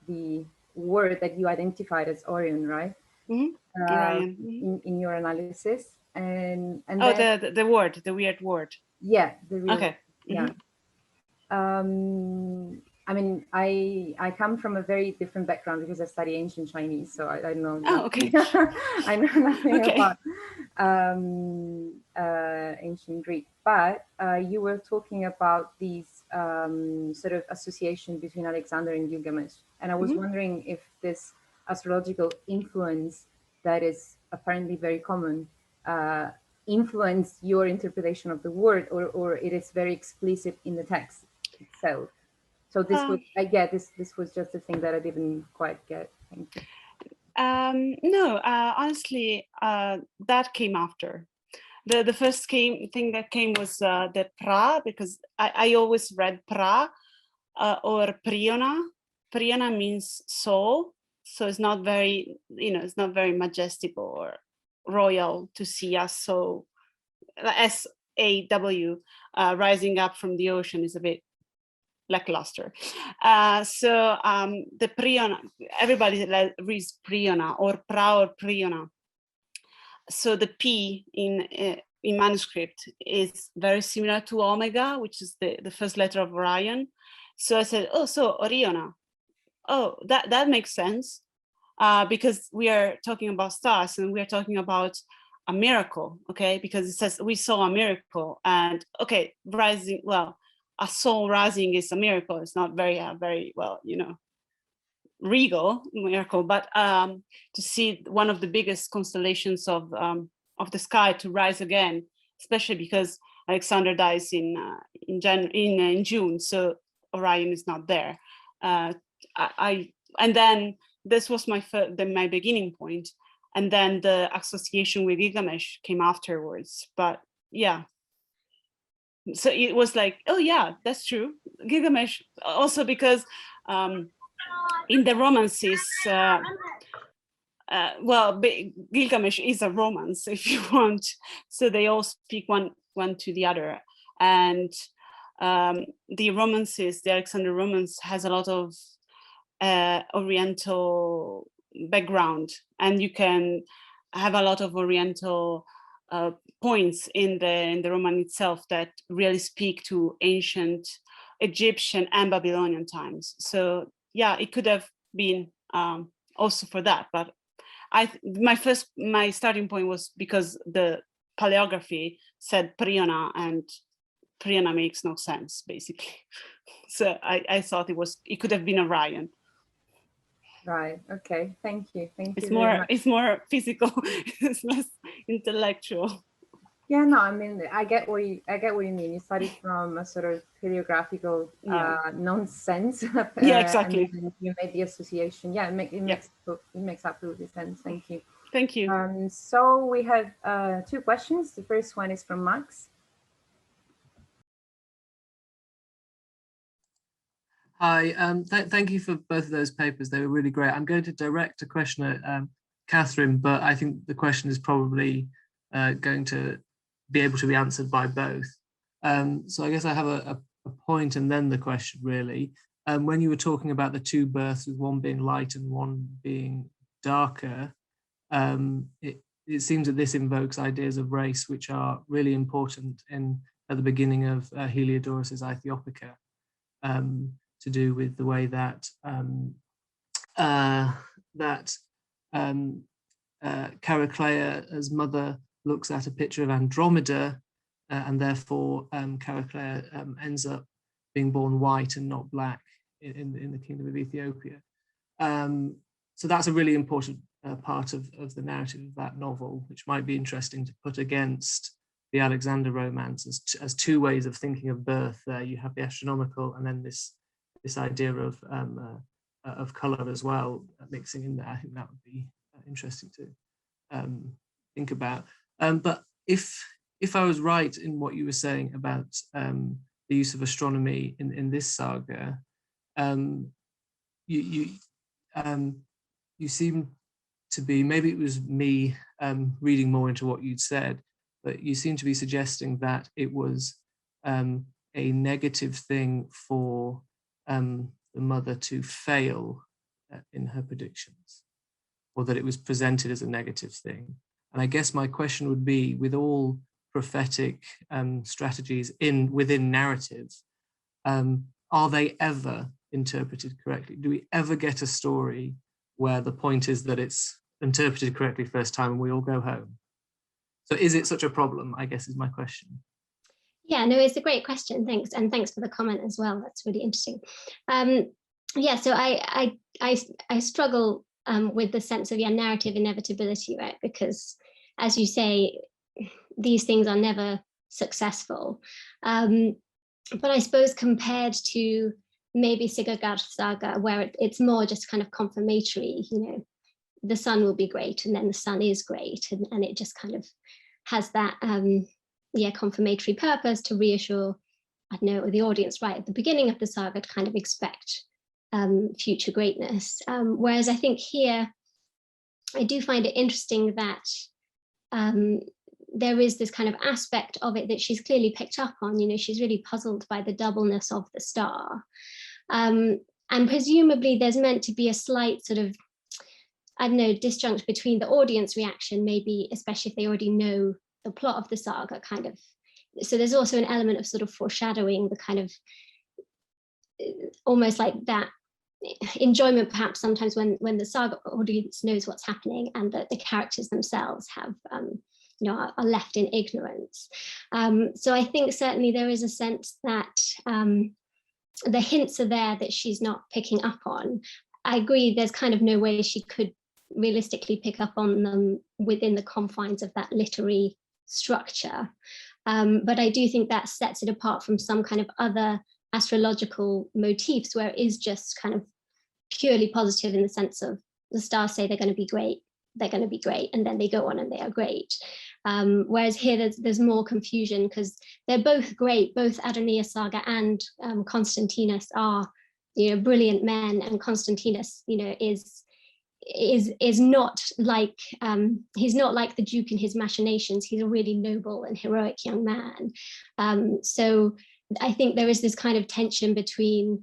[SPEAKER 1] the word that you identified as Orion, right?
[SPEAKER 2] Orion.
[SPEAKER 1] In your analysis, and
[SPEAKER 2] Oh,
[SPEAKER 1] then,
[SPEAKER 2] the word, the weird word.
[SPEAKER 1] yeah, the real,
[SPEAKER 2] Okay.
[SPEAKER 1] yeah. I mean, I come from a very different background because I study ancient Chinese, so I know nothing.
[SPEAKER 2] Oh, okay.
[SPEAKER 1] I know nothing
[SPEAKER 2] Okay.
[SPEAKER 1] about ancient Greek. But you were talking about these sort of association between Alexander and Gilgamesh, and I was wondering if this astrological influence that is apparently very common influenced your interpretation of the word, or it is very explicit in the text itself. So this was, this was just a thing that I didn't quite get. Thank you.
[SPEAKER 2] No, honestly, that came after. The first thing that came was the pra, because I always read pra or priona. Priona means soul, so it's not very, it's not very majestic or royal to see us. So SAW, rising up from the ocean, is a bit lackluster. So the priona, everybody reads priona or pra or priona. So the P in manuscript is very similar to omega, which is the first letter of Orion. So I said, oh, so Oriona. Oh, that makes sense, because we are talking about stars and we are talking about a miracle, okay? Because it says we saw a miracle, and okay, rising, well, a soul rising is a miracle. It's not very, very well, regal miracle, but to see one of the biggest constellations of the sky to rise again, especially because Alexander dies in June, so Orion is not there. And then this was my beginning point, and then the association with Gilgamesh came afterwards. But yeah, so it was like, oh yeah, that's true, Gilgamesh. Also because in the romances, well, Gilgamesh is a romance, if you want. So they all speak one to the other, and the romances, the Alexander romance, has a lot of Oriental background, and you can have a lot of Oriental points in the Roman itself that really speak to ancient Egyptian and Babylonian times. So yeah, it could have been also for that, but my starting point was because the paleography said Priona, and Priona makes no sense, basically. So I thought it could have been Orion.
[SPEAKER 1] Right. Okay. Thank you.
[SPEAKER 2] It's more physical. It's less intellectual.
[SPEAKER 1] Yeah. No. I mean, I get what you mean. You studied from a sort of paleographical nonsense.
[SPEAKER 2] Yeah. Exactly.
[SPEAKER 1] And you made the association. Yeah. It makes absolutely sense. Thank you.
[SPEAKER 2] Thank you.
[SPEAKER 1] So we have 2 questions. The first one is from Max.
[SPEAKER 4] Hi, thank you for both of those papers. They were really great. I'm going to direct a question at Catherine, but I think the question is probably going to be able to be answered by both. So I guess I have a point and then the question, really. When you were talking about the 2 births, with one being light and one being darker, it seems that this invokes ideas of race, which are really important at the beginning of Heliodorus's Aethiopica. To do with the way that Chariclea's mother looks at a picture of Andromeda, and therefore Chariclea ends up being born white and not black in the kingdom of Ethiopia. So that's a really important part of the narrative of that novel, which might be interesting to put against the Alexander romance as 2 ways of thinking of birth. There you have the astronomical, and then this idea of color as well mixing in there. I think that would be interesting to think about. But if if I was right in what you were saying about the use of astronomy in this saga, you seem to be, maybe it was me reading more into what you'd said, but you seem to be suggesting that it was a negative thing for the mother to fail in her predictions, or that it was presented as a negative thing. And I guess my question would be, with all prophetic strategies within narratives, are they ever interpreted correctly? Do we ever get a story where the point is that it's interpreted correctly first time and we all go home? So is it such a problem, I guess, is my question.
[SPEAKER 3] Yeah, no, it's a great question. Thanks. And thanks for the comment as well. That's really interesting. Yeah, so I struggle with the sense of narrative inevitability, right? Because as you say, these things are never successful. But I suppose compared to maybe Sigurdar's saga, where it's more just kind of confirmatory, the sun will be great, and then the sun is great, and it just kind of has that confirmatory purpose to reassure, I don't know, the audience right at the beginning of the saga to kind of expect future greatness. Whereas I think here, I do find it interesting that there is this kind of aspect of it that she's clearly picked up on. She's really puzzled by the doubleness of the star. And presumably there's meant to be a slight sort of, I don't know, disjunct between the audience reaction, maybe, especially if they already know the plot of the saga, kind of. So there's also an element of sort of foreshadowing, the kind of almost like that enjoyment perhaps sometimes when the saga audience knows what's happening and that the characters themselves have are left in ignorance. So I think certainly there is a sense that the hints are there that she's not picking up on. I agree, there's kind of no way she could realistically pick up on them within the confines of that literary structure. But I do think that sets it apart from some kind of other astrological motifs where it is just kind of purely positive in the sense of the stars say they're going to be great, and then they go on and they are great. Whereas here there's more confusion because they're both great. Both Adenius Saga and Constantinus are brilliant men, and Constantinus is not like he's not like the Duke in his machinations. He's a really noble and heroic young man. So I think there is this kind of tension between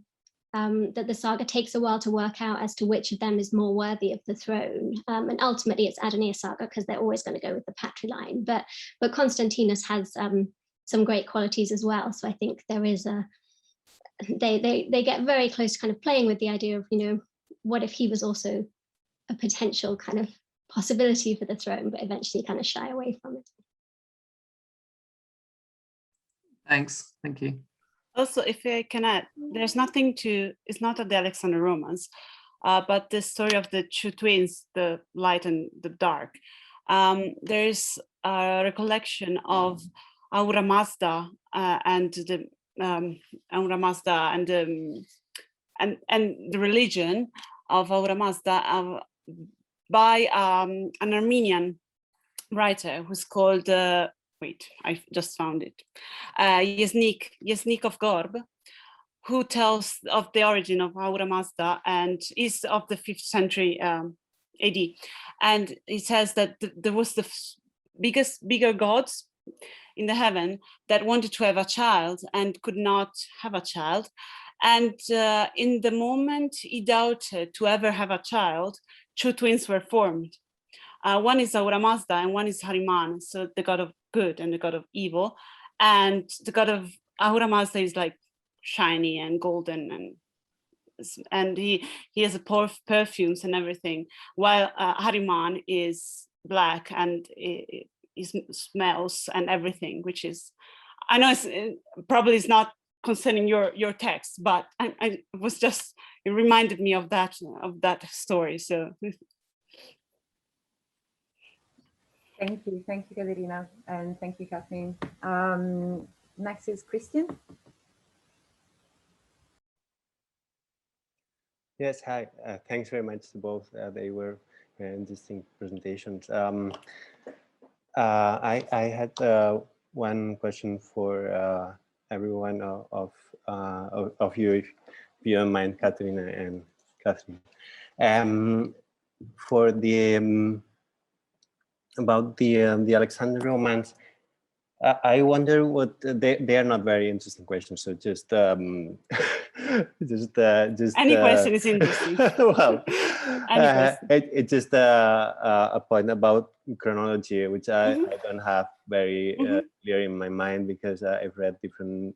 [SPEAKER 3] that the saga takes a while to work out as to which of them is more worthy of the throne. And ultimately it's Adenius Saga because they're always going to go with the patriline. But Constantinus has some great qualities as well. So I think there is they get very close to kind of playing with the idea of, what if he was also a potential kind of possibility for the throne, but eventually kind of shy away from it.
[SPEAKER 4] Thanks, thank you.
[SPEAKER 2] Also, if I can add, there's nothing it's not the Alexander Romans, but the story of the two twins, the light and the dark. There's a recollection of Ahura Mazda and the Ahura Mazda and the religion of Ahura Mazda by an Armenian writer who's called wait, I just found it. Yeznik of Gorb, who tells of the origin of Ahura Mazda and is of the 5th century AD. And he says that there was the bigger gods in the heaven that wanted to have a child and could not have a child. And in the moment he doubted to ever have a child, two twins were formed. One is Ahura Mazda and one is Hanuman, so the god of good and the god of evil. And the god of Ahura Mazda is like shiny and golden, and he has a perfumes and everything, while Hanuman is black and he smells and everything, which is, I know it probably is not concerning your text, but I was just, it reminded me of that story. So.
[SPEAKER 1] Thank you, Caterina, and thank you, Kathleen. Next is Christian.
[SPEAKER 5] Yes, hi. Thanks very much to both. They were very interesting presentations. I had one question for everyone of you, if you don't mind, Caterina and Catherine. For the about the Alexander romance, I wonder what they are not very interesting questions. So just
[SPEAKER 2] any question is interesting.
[SPEAKER 5] Well,
[SPEAKER 2] it's
[SPEAKER 5] just a point about chronology, which I don't have very clear in my mind, because I've read different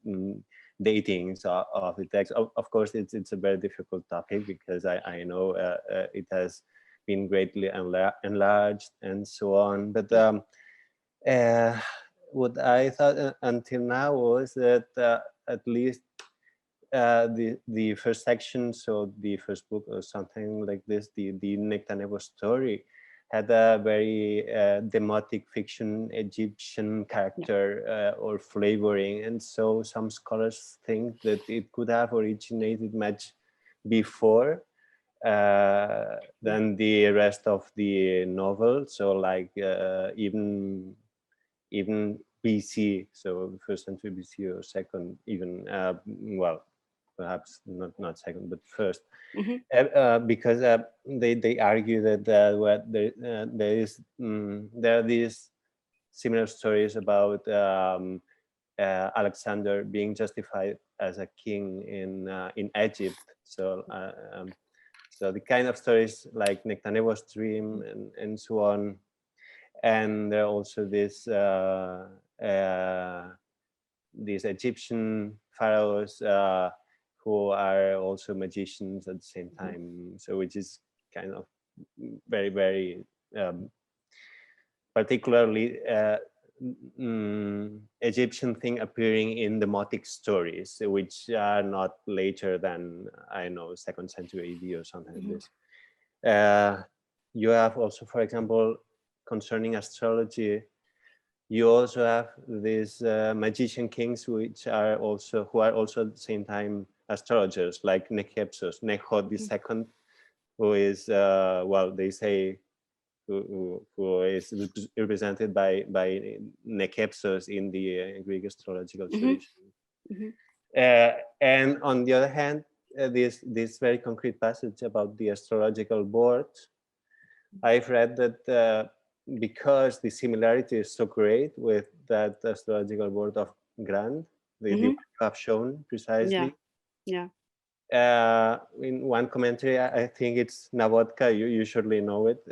[SPEAKER 5] datings of the text. Of course, it's a very difficult topic, because I know it has been greatly enlarged and so on. But what I thought until now was that at least the first section, so the first book or something like this, the Nectanebo story, had a very demotic fiction Egyptian character or flavoring, and so some scholars think that it could have originated much before than the rest of the novel. So like even BC, so first century BC or second, even well, perhaps not second, but first, because they argue that there are these similar stories about Alexander being justified as a king in Egypt. So so the kind of stories like Nectanebo's dream and so on. And there are also these Egyptian pharaohs who are also magicians at the same time. So which is kind of very, very particularly Egyptian thing appearing in demotic stories, which are not later than, I don't know, 2nd century AD or something like this. You have also, for example, concerning astrology, you also have these magician kings who are also at the same time astrologers, like Nekhepsos, Necho II, who is well, they say who is represented by Nekhepsos in the Greek astrological tradition. And on the other hand, this very concrete passage about the astrological board, I've read that because the similarity is so great with that astrological board of Grand, the one you have shown precisely. In one commentary, I think it's Nabokov, you surely know it.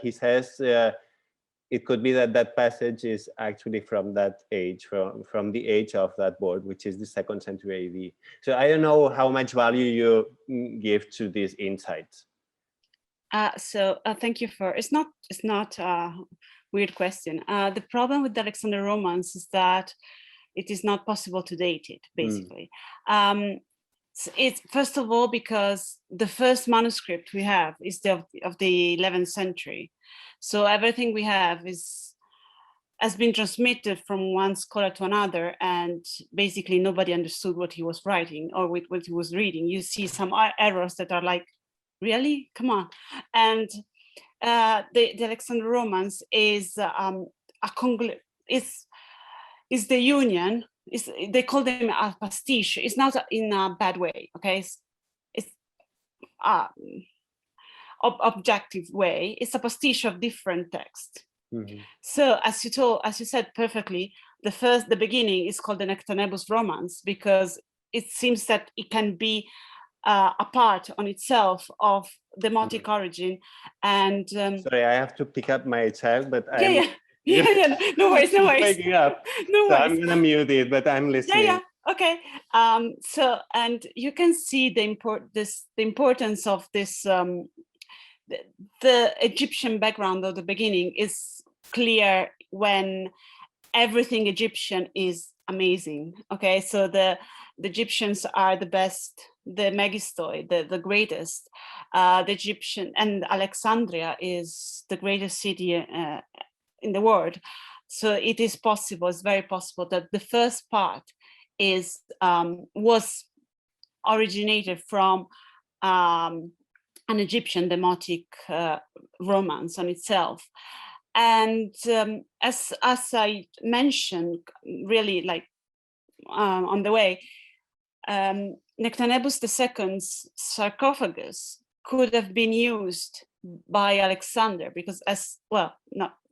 [SPEAKER 5] He says it could be that passage is actually from that age, from the age of that board, which is the 2nd century AD. So I don't know how much value you give to these insights.
[SPEAKER 2] So thank you for, it's not a weird question. The problem with the Alexander romance is that it is not possible to date it, basically. It's first of all because the first manuscript we have is of the 11th century. So everything we have has been transmitted from one scholar to another, and basically nobody understood what he was writing or what he was reading. You see some errors that are like, really? Come on. And the Alexander romance is is the union. They call them a pastiche. It's not in a bad way, okay? It's objective way. It's a pastiche of different texts. So as you said perfectly, the beginning is called the Nectanebo's romance because it seems that it can be a part on itself of demotic origin. And
[SPEAKER 5] sorry, I have to pick up my child, but
[SPEAKER 2] yeah, no worries.
[SPEAKER 5] Waking up.
[SPEAKER 2] No
[SPEAKER 5] so
[SPEAKER 2] worries.
[SPEAKER 5] I'm gonna mute it, but I'm listening.
[SPEAKER 2] Okay. So, and you can see the importance of this. The Egyptian background of the beginning is clear when everything Egyptian is amazing. Okay, so the Egyptians are the best, the Megistoi, the greatest. The Egyptian and Alexandria is the greatest city in the world. So it is possible, it's very possible that the first part was originated from an Egyptian demotic romance on itself. And as I mentioned, really like on the way, Nectanebus II's sarcophagus could have been used by Alexander, because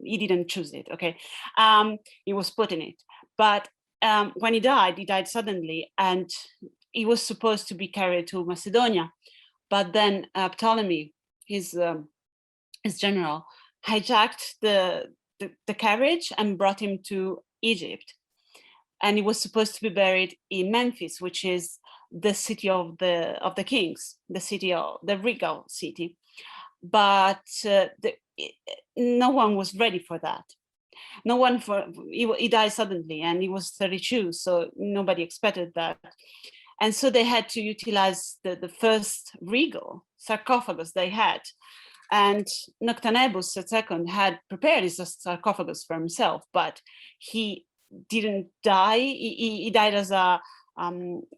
[SPEAKER 2] he didn't choose it, okay? He was put in it. But when he died suddenly, and he was supposed to be carried to Macedonia. But then Ptolemy, his general, hijacked the carriage and brought him to Egypt. And he was supposed to be buried in Memphis, which is the city of the kings, the regal city. But no one was ready for that. He died suddenly, and he was 32, so nobody expected that. And so they had to utilize the first regal sarcophagus they had. And Nectanebus II had prepared his sarcophagus for himself, but he didn't die. He died as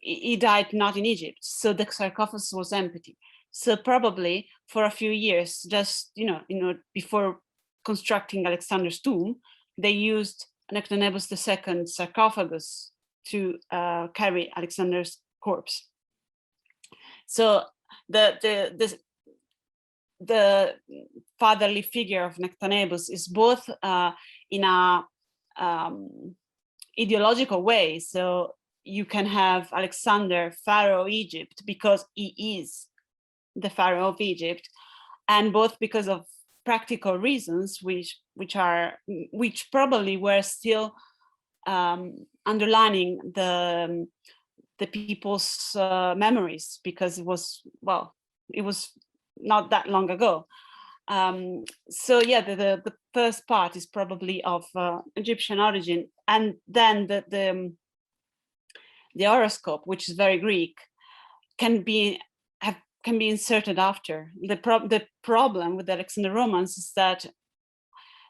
[SPEAKER 2] he died not in Egypt, so the sarcophagus was empty. So probably for a few years, just before constructing Alexander's tomb, they used Nectanebus II's sarcophagus to carry Alexander's corpse. So the fatherly figure of Nectanebus is both in a ideological way. So you can have Alexander, Pharaoh of Egypt, because he is the Pharaoh of Egypt, and both because of practical reasons, which probably were still underlining the people's memories, because it was not that long ago. So yeah, the first part is probably of Egyptian origin, and then the horoscope, which is very Greek, can be inserted after. The problem with the Alexander Romans is that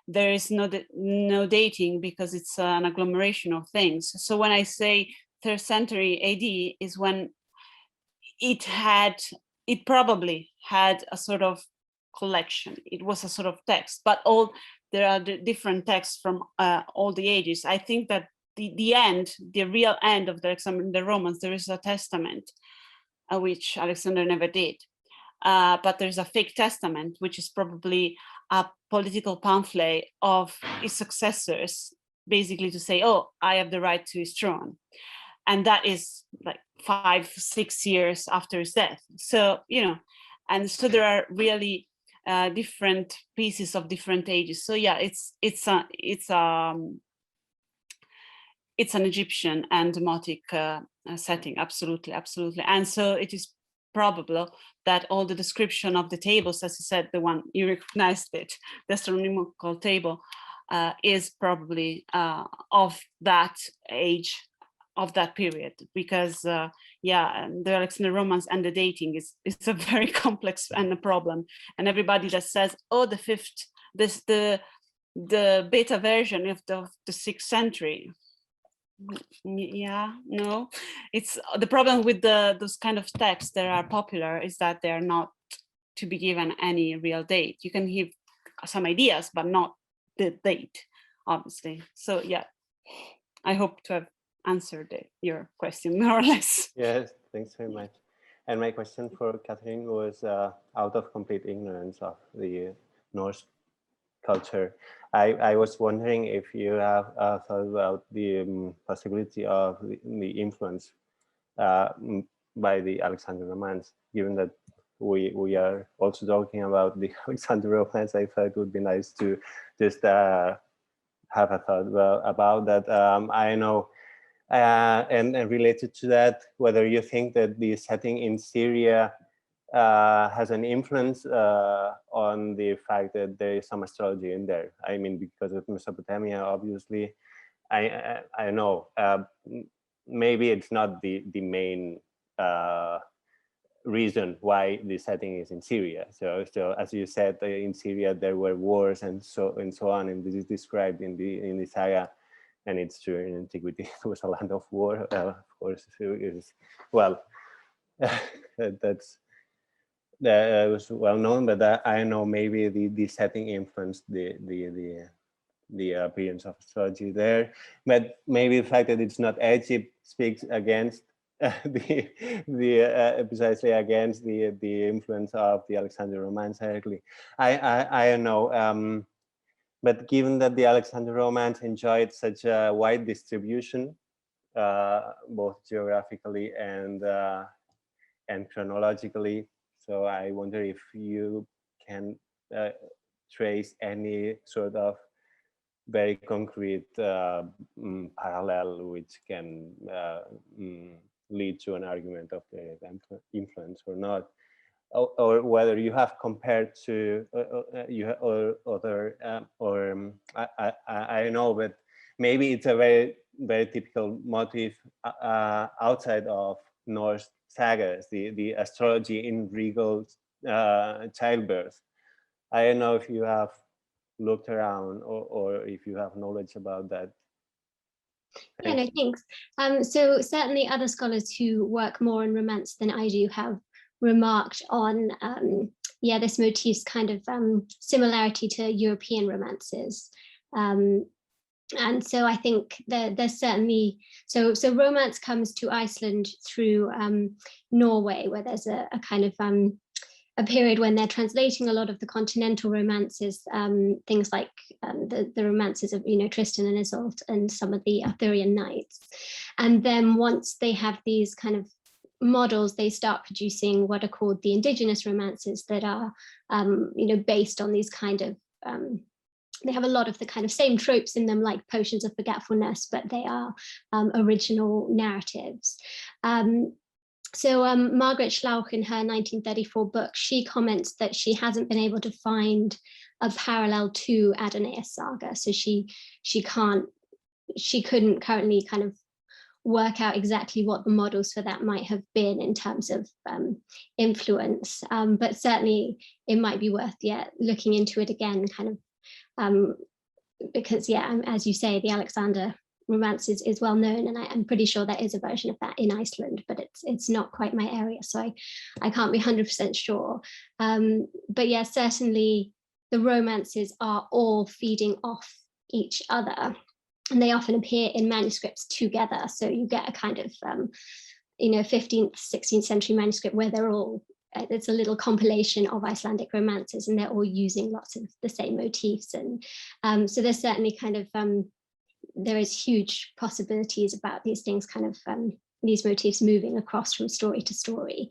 [SPEAKER 2] there is no dating, because it's an agglomeration of things. So when I say 3rd century AD is when it probably had a sort of collection. It was a sort of text, but there are different texts from all the ages. I think that the real end of the Alexander Romans, there is a testament, which Alexander never did. But there's a fake testament, which is probably a political pamphlet of his successors, basically to say, oh, I have the right to his throne. And that is like 5-6 years after his death. So, and so there are really different pieces of different ages. So yeah, it's an Egyptian and Demotic setting, absolutely. And so it is probable that all the description of the tables, as you said, the one you recognized it, the astronomical table, is probably of that age, of that period, because the Alexander Romans and the dating is a very complex and a problem. And everybody that says, oh, the beta version of the 6th century, no, it's the problem with those kind of texts that are popular is that they are not to be given any real date. You can give some ideas, but not the date, obviously. So yeah, I hope to have answered your question more or less.
[SPEAKER 5] Yes, thanks very much. And my question for Caterina was out of complete ignorance of the Norse culture. I was wondering if you have thought about the possibility of the influence by the Alexander Romans, given that we are also talking about the Alexander Romans. I thought it would be nice to just have a thought about that. I know, and related to that, whether you think that the setting in Syria has an influence on the fact that there is some astrology in there. I mean, because of Mesopotamia, obviously, I know maybe it's not the main reason why the setting is in Syria. So as you said, in Syria there were wars and so on, and this is described in the saga, and it's true in Antiquity. It was a land of war, of course. That's that was well known, but I know maybe the setting influenced the appearance of astrology there. But maybe the fact that it's not Egypt speaks against precisely against the influence of the Alexander Romance directly. I don't know. But given that the Alexander Romance enjoyed such a wide distribution, both geographically and chronologically, so I wonder if you can trace any sort of very concrete parallel which can lead to an argument of the influence or not, or whether you have compared to or other I don't know, but maybe it's a very typical motif outside of Norse sagas, the astrology in regal childbirth. I don't know if you have looked around or if you have knowledge about that.
[SPEAKER 3] Yeah, no, thanks. So certainly other scholars who work more in romance than I do have remarked on this motif's kind of similarity to European romances. And so I think there's certainly, so romance comes to Iceland through Norway, where there's a kind of a period when they're translating a lot of the continental romances, things like the romances of, Tristan and Isolde and some of the Arthurian knights. And then once they have these kind of models, they start producing what are called the indigenous romances that are, based on these kind of, they have a lot of the kind of same tropes in them, like potions of forgetfulness, but they are original narratives. So Margaret Schlauch, in her 1934 book, she comments that she hasn't been able to find a parallel to Adenius Saga. So she couldn't currently kind of work out exactly what the models for that might have been in terms of influence. But certainly it might be worth looking into it again, kind of because as you say, the Alexander romance is well known, and I'm pretty sure there is a version of that in Iceland, but it's not quite my area, so I can't be 100% sure. But yeah, certainly the romances are all feeding off each other, and they often appear in manuscripts together. So you get a kind of 15th, 16th century manuscript where they're all, it's a little compilation of Icelandic romances, and they're all using lots of the same motifs. And so there's certainly kind of there is huge possibilities about these things, kind of these motifs moving across from story to story.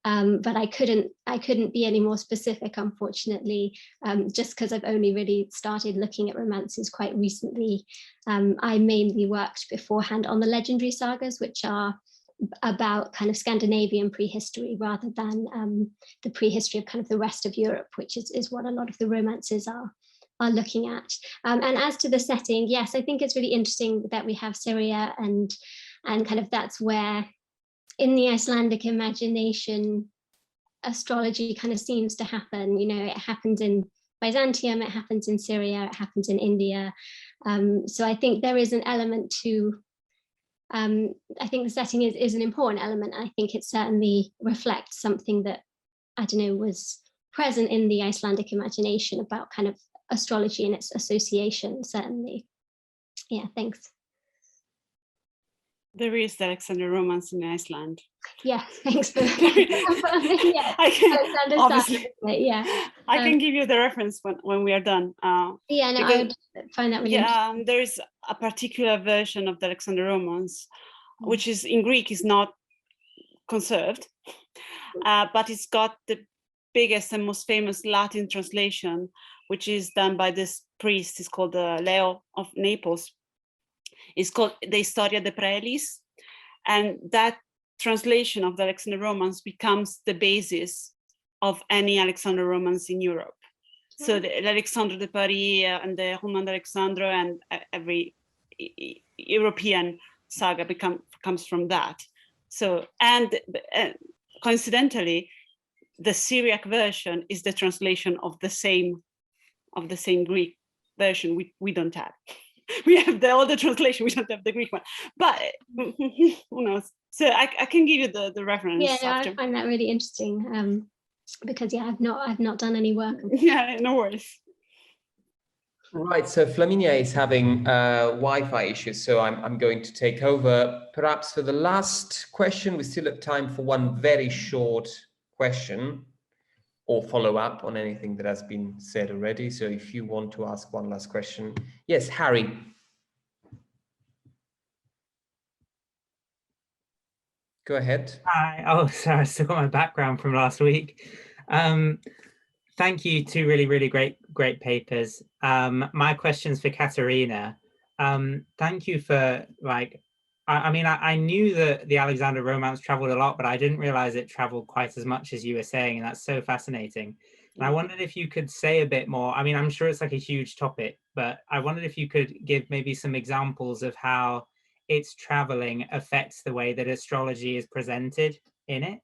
[SPEAKER 3] But I couldn't be any more specific, unfortunately, just because I've only really started looking at romances quite recently. I mainly worked beforehand on the legendary sagas, which are about kind of Scandinavian prehistory rather than the prehistory of kind of the rest of Europe, which is what a lot of the romances are looking at. And as to the setting, yes, I think it's really interesting that we have Syria, and kind of that's where in the Icelandic imagination, astrology kind of seems to happen. It happens in Byzantium, it happens in Syria, it happens in India. So I think there is an element to, I think the setting is an important element. I think it certainly reflects something that, I don't know, was present in the Icelandic imagination about kind of astrology and its association, certainly. Yeah, thanks.
[SPEAKER 2] There is the Alexander Romance in Iceland.
[SPEAKER 3] Yeah, thanks for
[SPEAKER 2] I can, obviously, I can give you the reference when we are done. I would find that really interesting. There's a particular version of the Alexander Romance, which is in Greek, is not conserved, but it's got the biggest and most famous Latin translation, which is done by this priest. It's called Leo of Naples. It's called the Historia de Praelis, and that translation of the Alexander Romance becomes the basis of any Alexander Romance in Europe. So the Alexandre de Paris and the Roman d'Alexandre and every European saga comes from that. So, and coincidentally, the Syriac version is the translation of the same Greek version we don't have. We have the older translation, we don't have the Greek one, but who knows? So I can give you the reference.
[SPEAKER 3] Yeah, no, I find that really interesting. because yeah, I've not done any work.
[SPEAKER 2] Yeah, no worries.
[SPEAKER 6] Right, so Flaminia is having Wi-Fi issues, so I'm going to take over. Perhaps for the last question, we still have time for one very short question or follow up on anything that has been said already. So if you want to ask one last question. Yes, Harry. Go ahead.
[SPEAKER 7] Hi. Oh, sorry, I still got my background from last week. Thank you. Two really great papers. My question's for Caterina. Thank you for I knew that the Alexander romance traveled a lot, but I didn't realize it traveled quite as much as you were saying, and that's so fascinating. And I wondered if you could say a bit more. I mean, I'm sure it's like a huge topic, but I wondered if you could give maybe some examples of how its traveling affects the way that astrology is presented in it.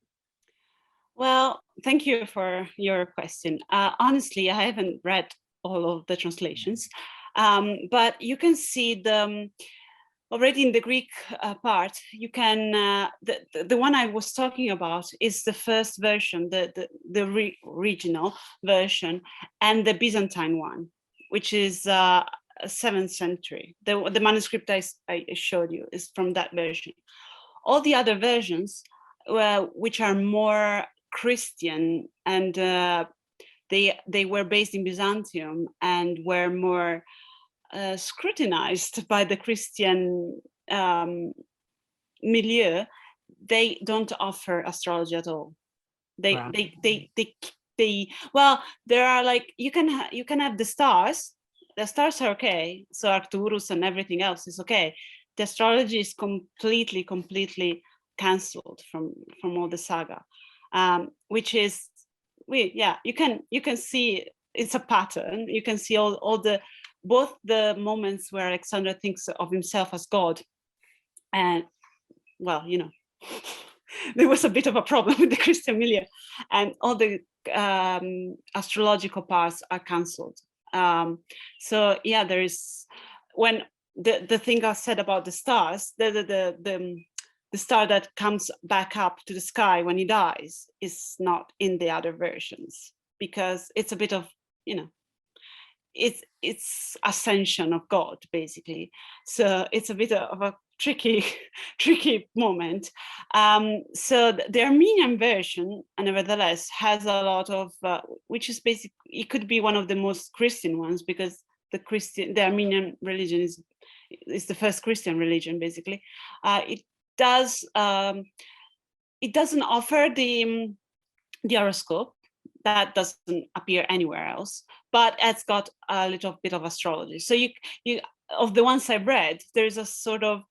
[SPEAKER 2] Well, thank you for your question. Honestly, I haven't read all of the translations, but you can see the already in the Greek part. You can the one I was talking about is the first version, the regional version, and the Byzantine one, which is 7th century. The manuscript I showed you is from that version. All the other versions, which are more Christian, and they were based in Byzantium and were more scrutinized by the Christian milieu, they don't offer astrology at all. Wow. Well, there are like you can have the stars. The stars are okay, so Arcturus and everything else is okay. The astrology is completely cancelled from all the saga, which is you can see it's a pattern. You can see all the both the moments where Alexander thinks of himself as God, and well, you know, there was a bit of a problem with the Christian milieu, and all the astrological parts are cancelled. So yeah, there is when the thing I said about the stars, the star that comes back up to the sky when he dies is not in the other versions, because it's a bit of, you know, it's ascension of God basically. So it's a bit of a tricky moment. So the Armenian version, nevertheless, has a lot of which is basically, it could be one of the most Christian ones, because the Armenian religion is the first Christian religion basically. It doesn't offer the horoscope. That doesn't appear anywhere else, but it's got a little bit of astrology. So you of the ones I've read, there's a sort of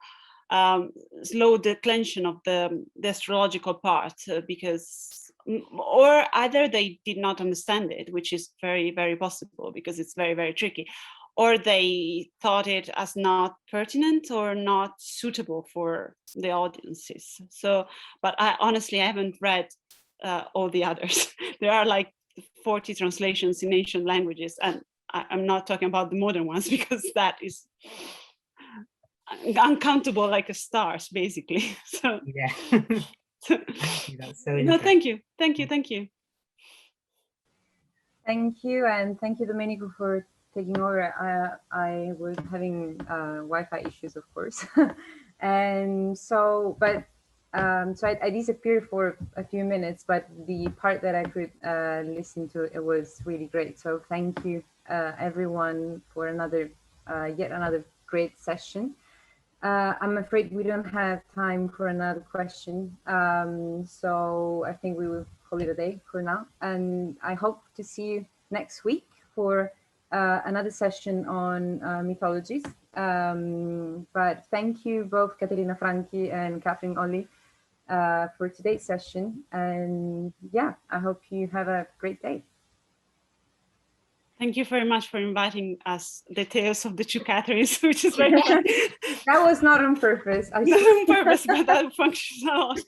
[SPEAKER 2] slow declension of the astrological part, because, or either they did not understand it, which is very possible, because it's very tricky, or they thought it as not pertinent or not suitable for the audiences. So, but I honestly haven't read all the others. There are like 40 translations in ancient languages, and I'm not talking about the modern ones, because that is uncountable like a stars basically. So
[SPEAKER 7] yeah. That's so
[SPEAKER 2] no, thank you,
[SPEAKER 1] and thank you, Domenico, for taking over. I was having Wi-Fi issues, of course. And so, but so I disappeared for a few minutes, but the part that I could listen to, it was really great. So thank you, everyone, for yet another great session. I'm afraid we don't have time for another question. So I think we will call it a day for now. And I hope to see you next week for another session on mythologies. But thank you both, Caterina Frankie and Olly, for today's session. And yeah, I hope you have a great day.
[SPEAKER 2] Thank you very much for inviting us, the tales of the two Catherines, which is very
[SPEAKER 1] That was not on purpose.
[SPEAKER 2] Not on purpose, but that functions a lot.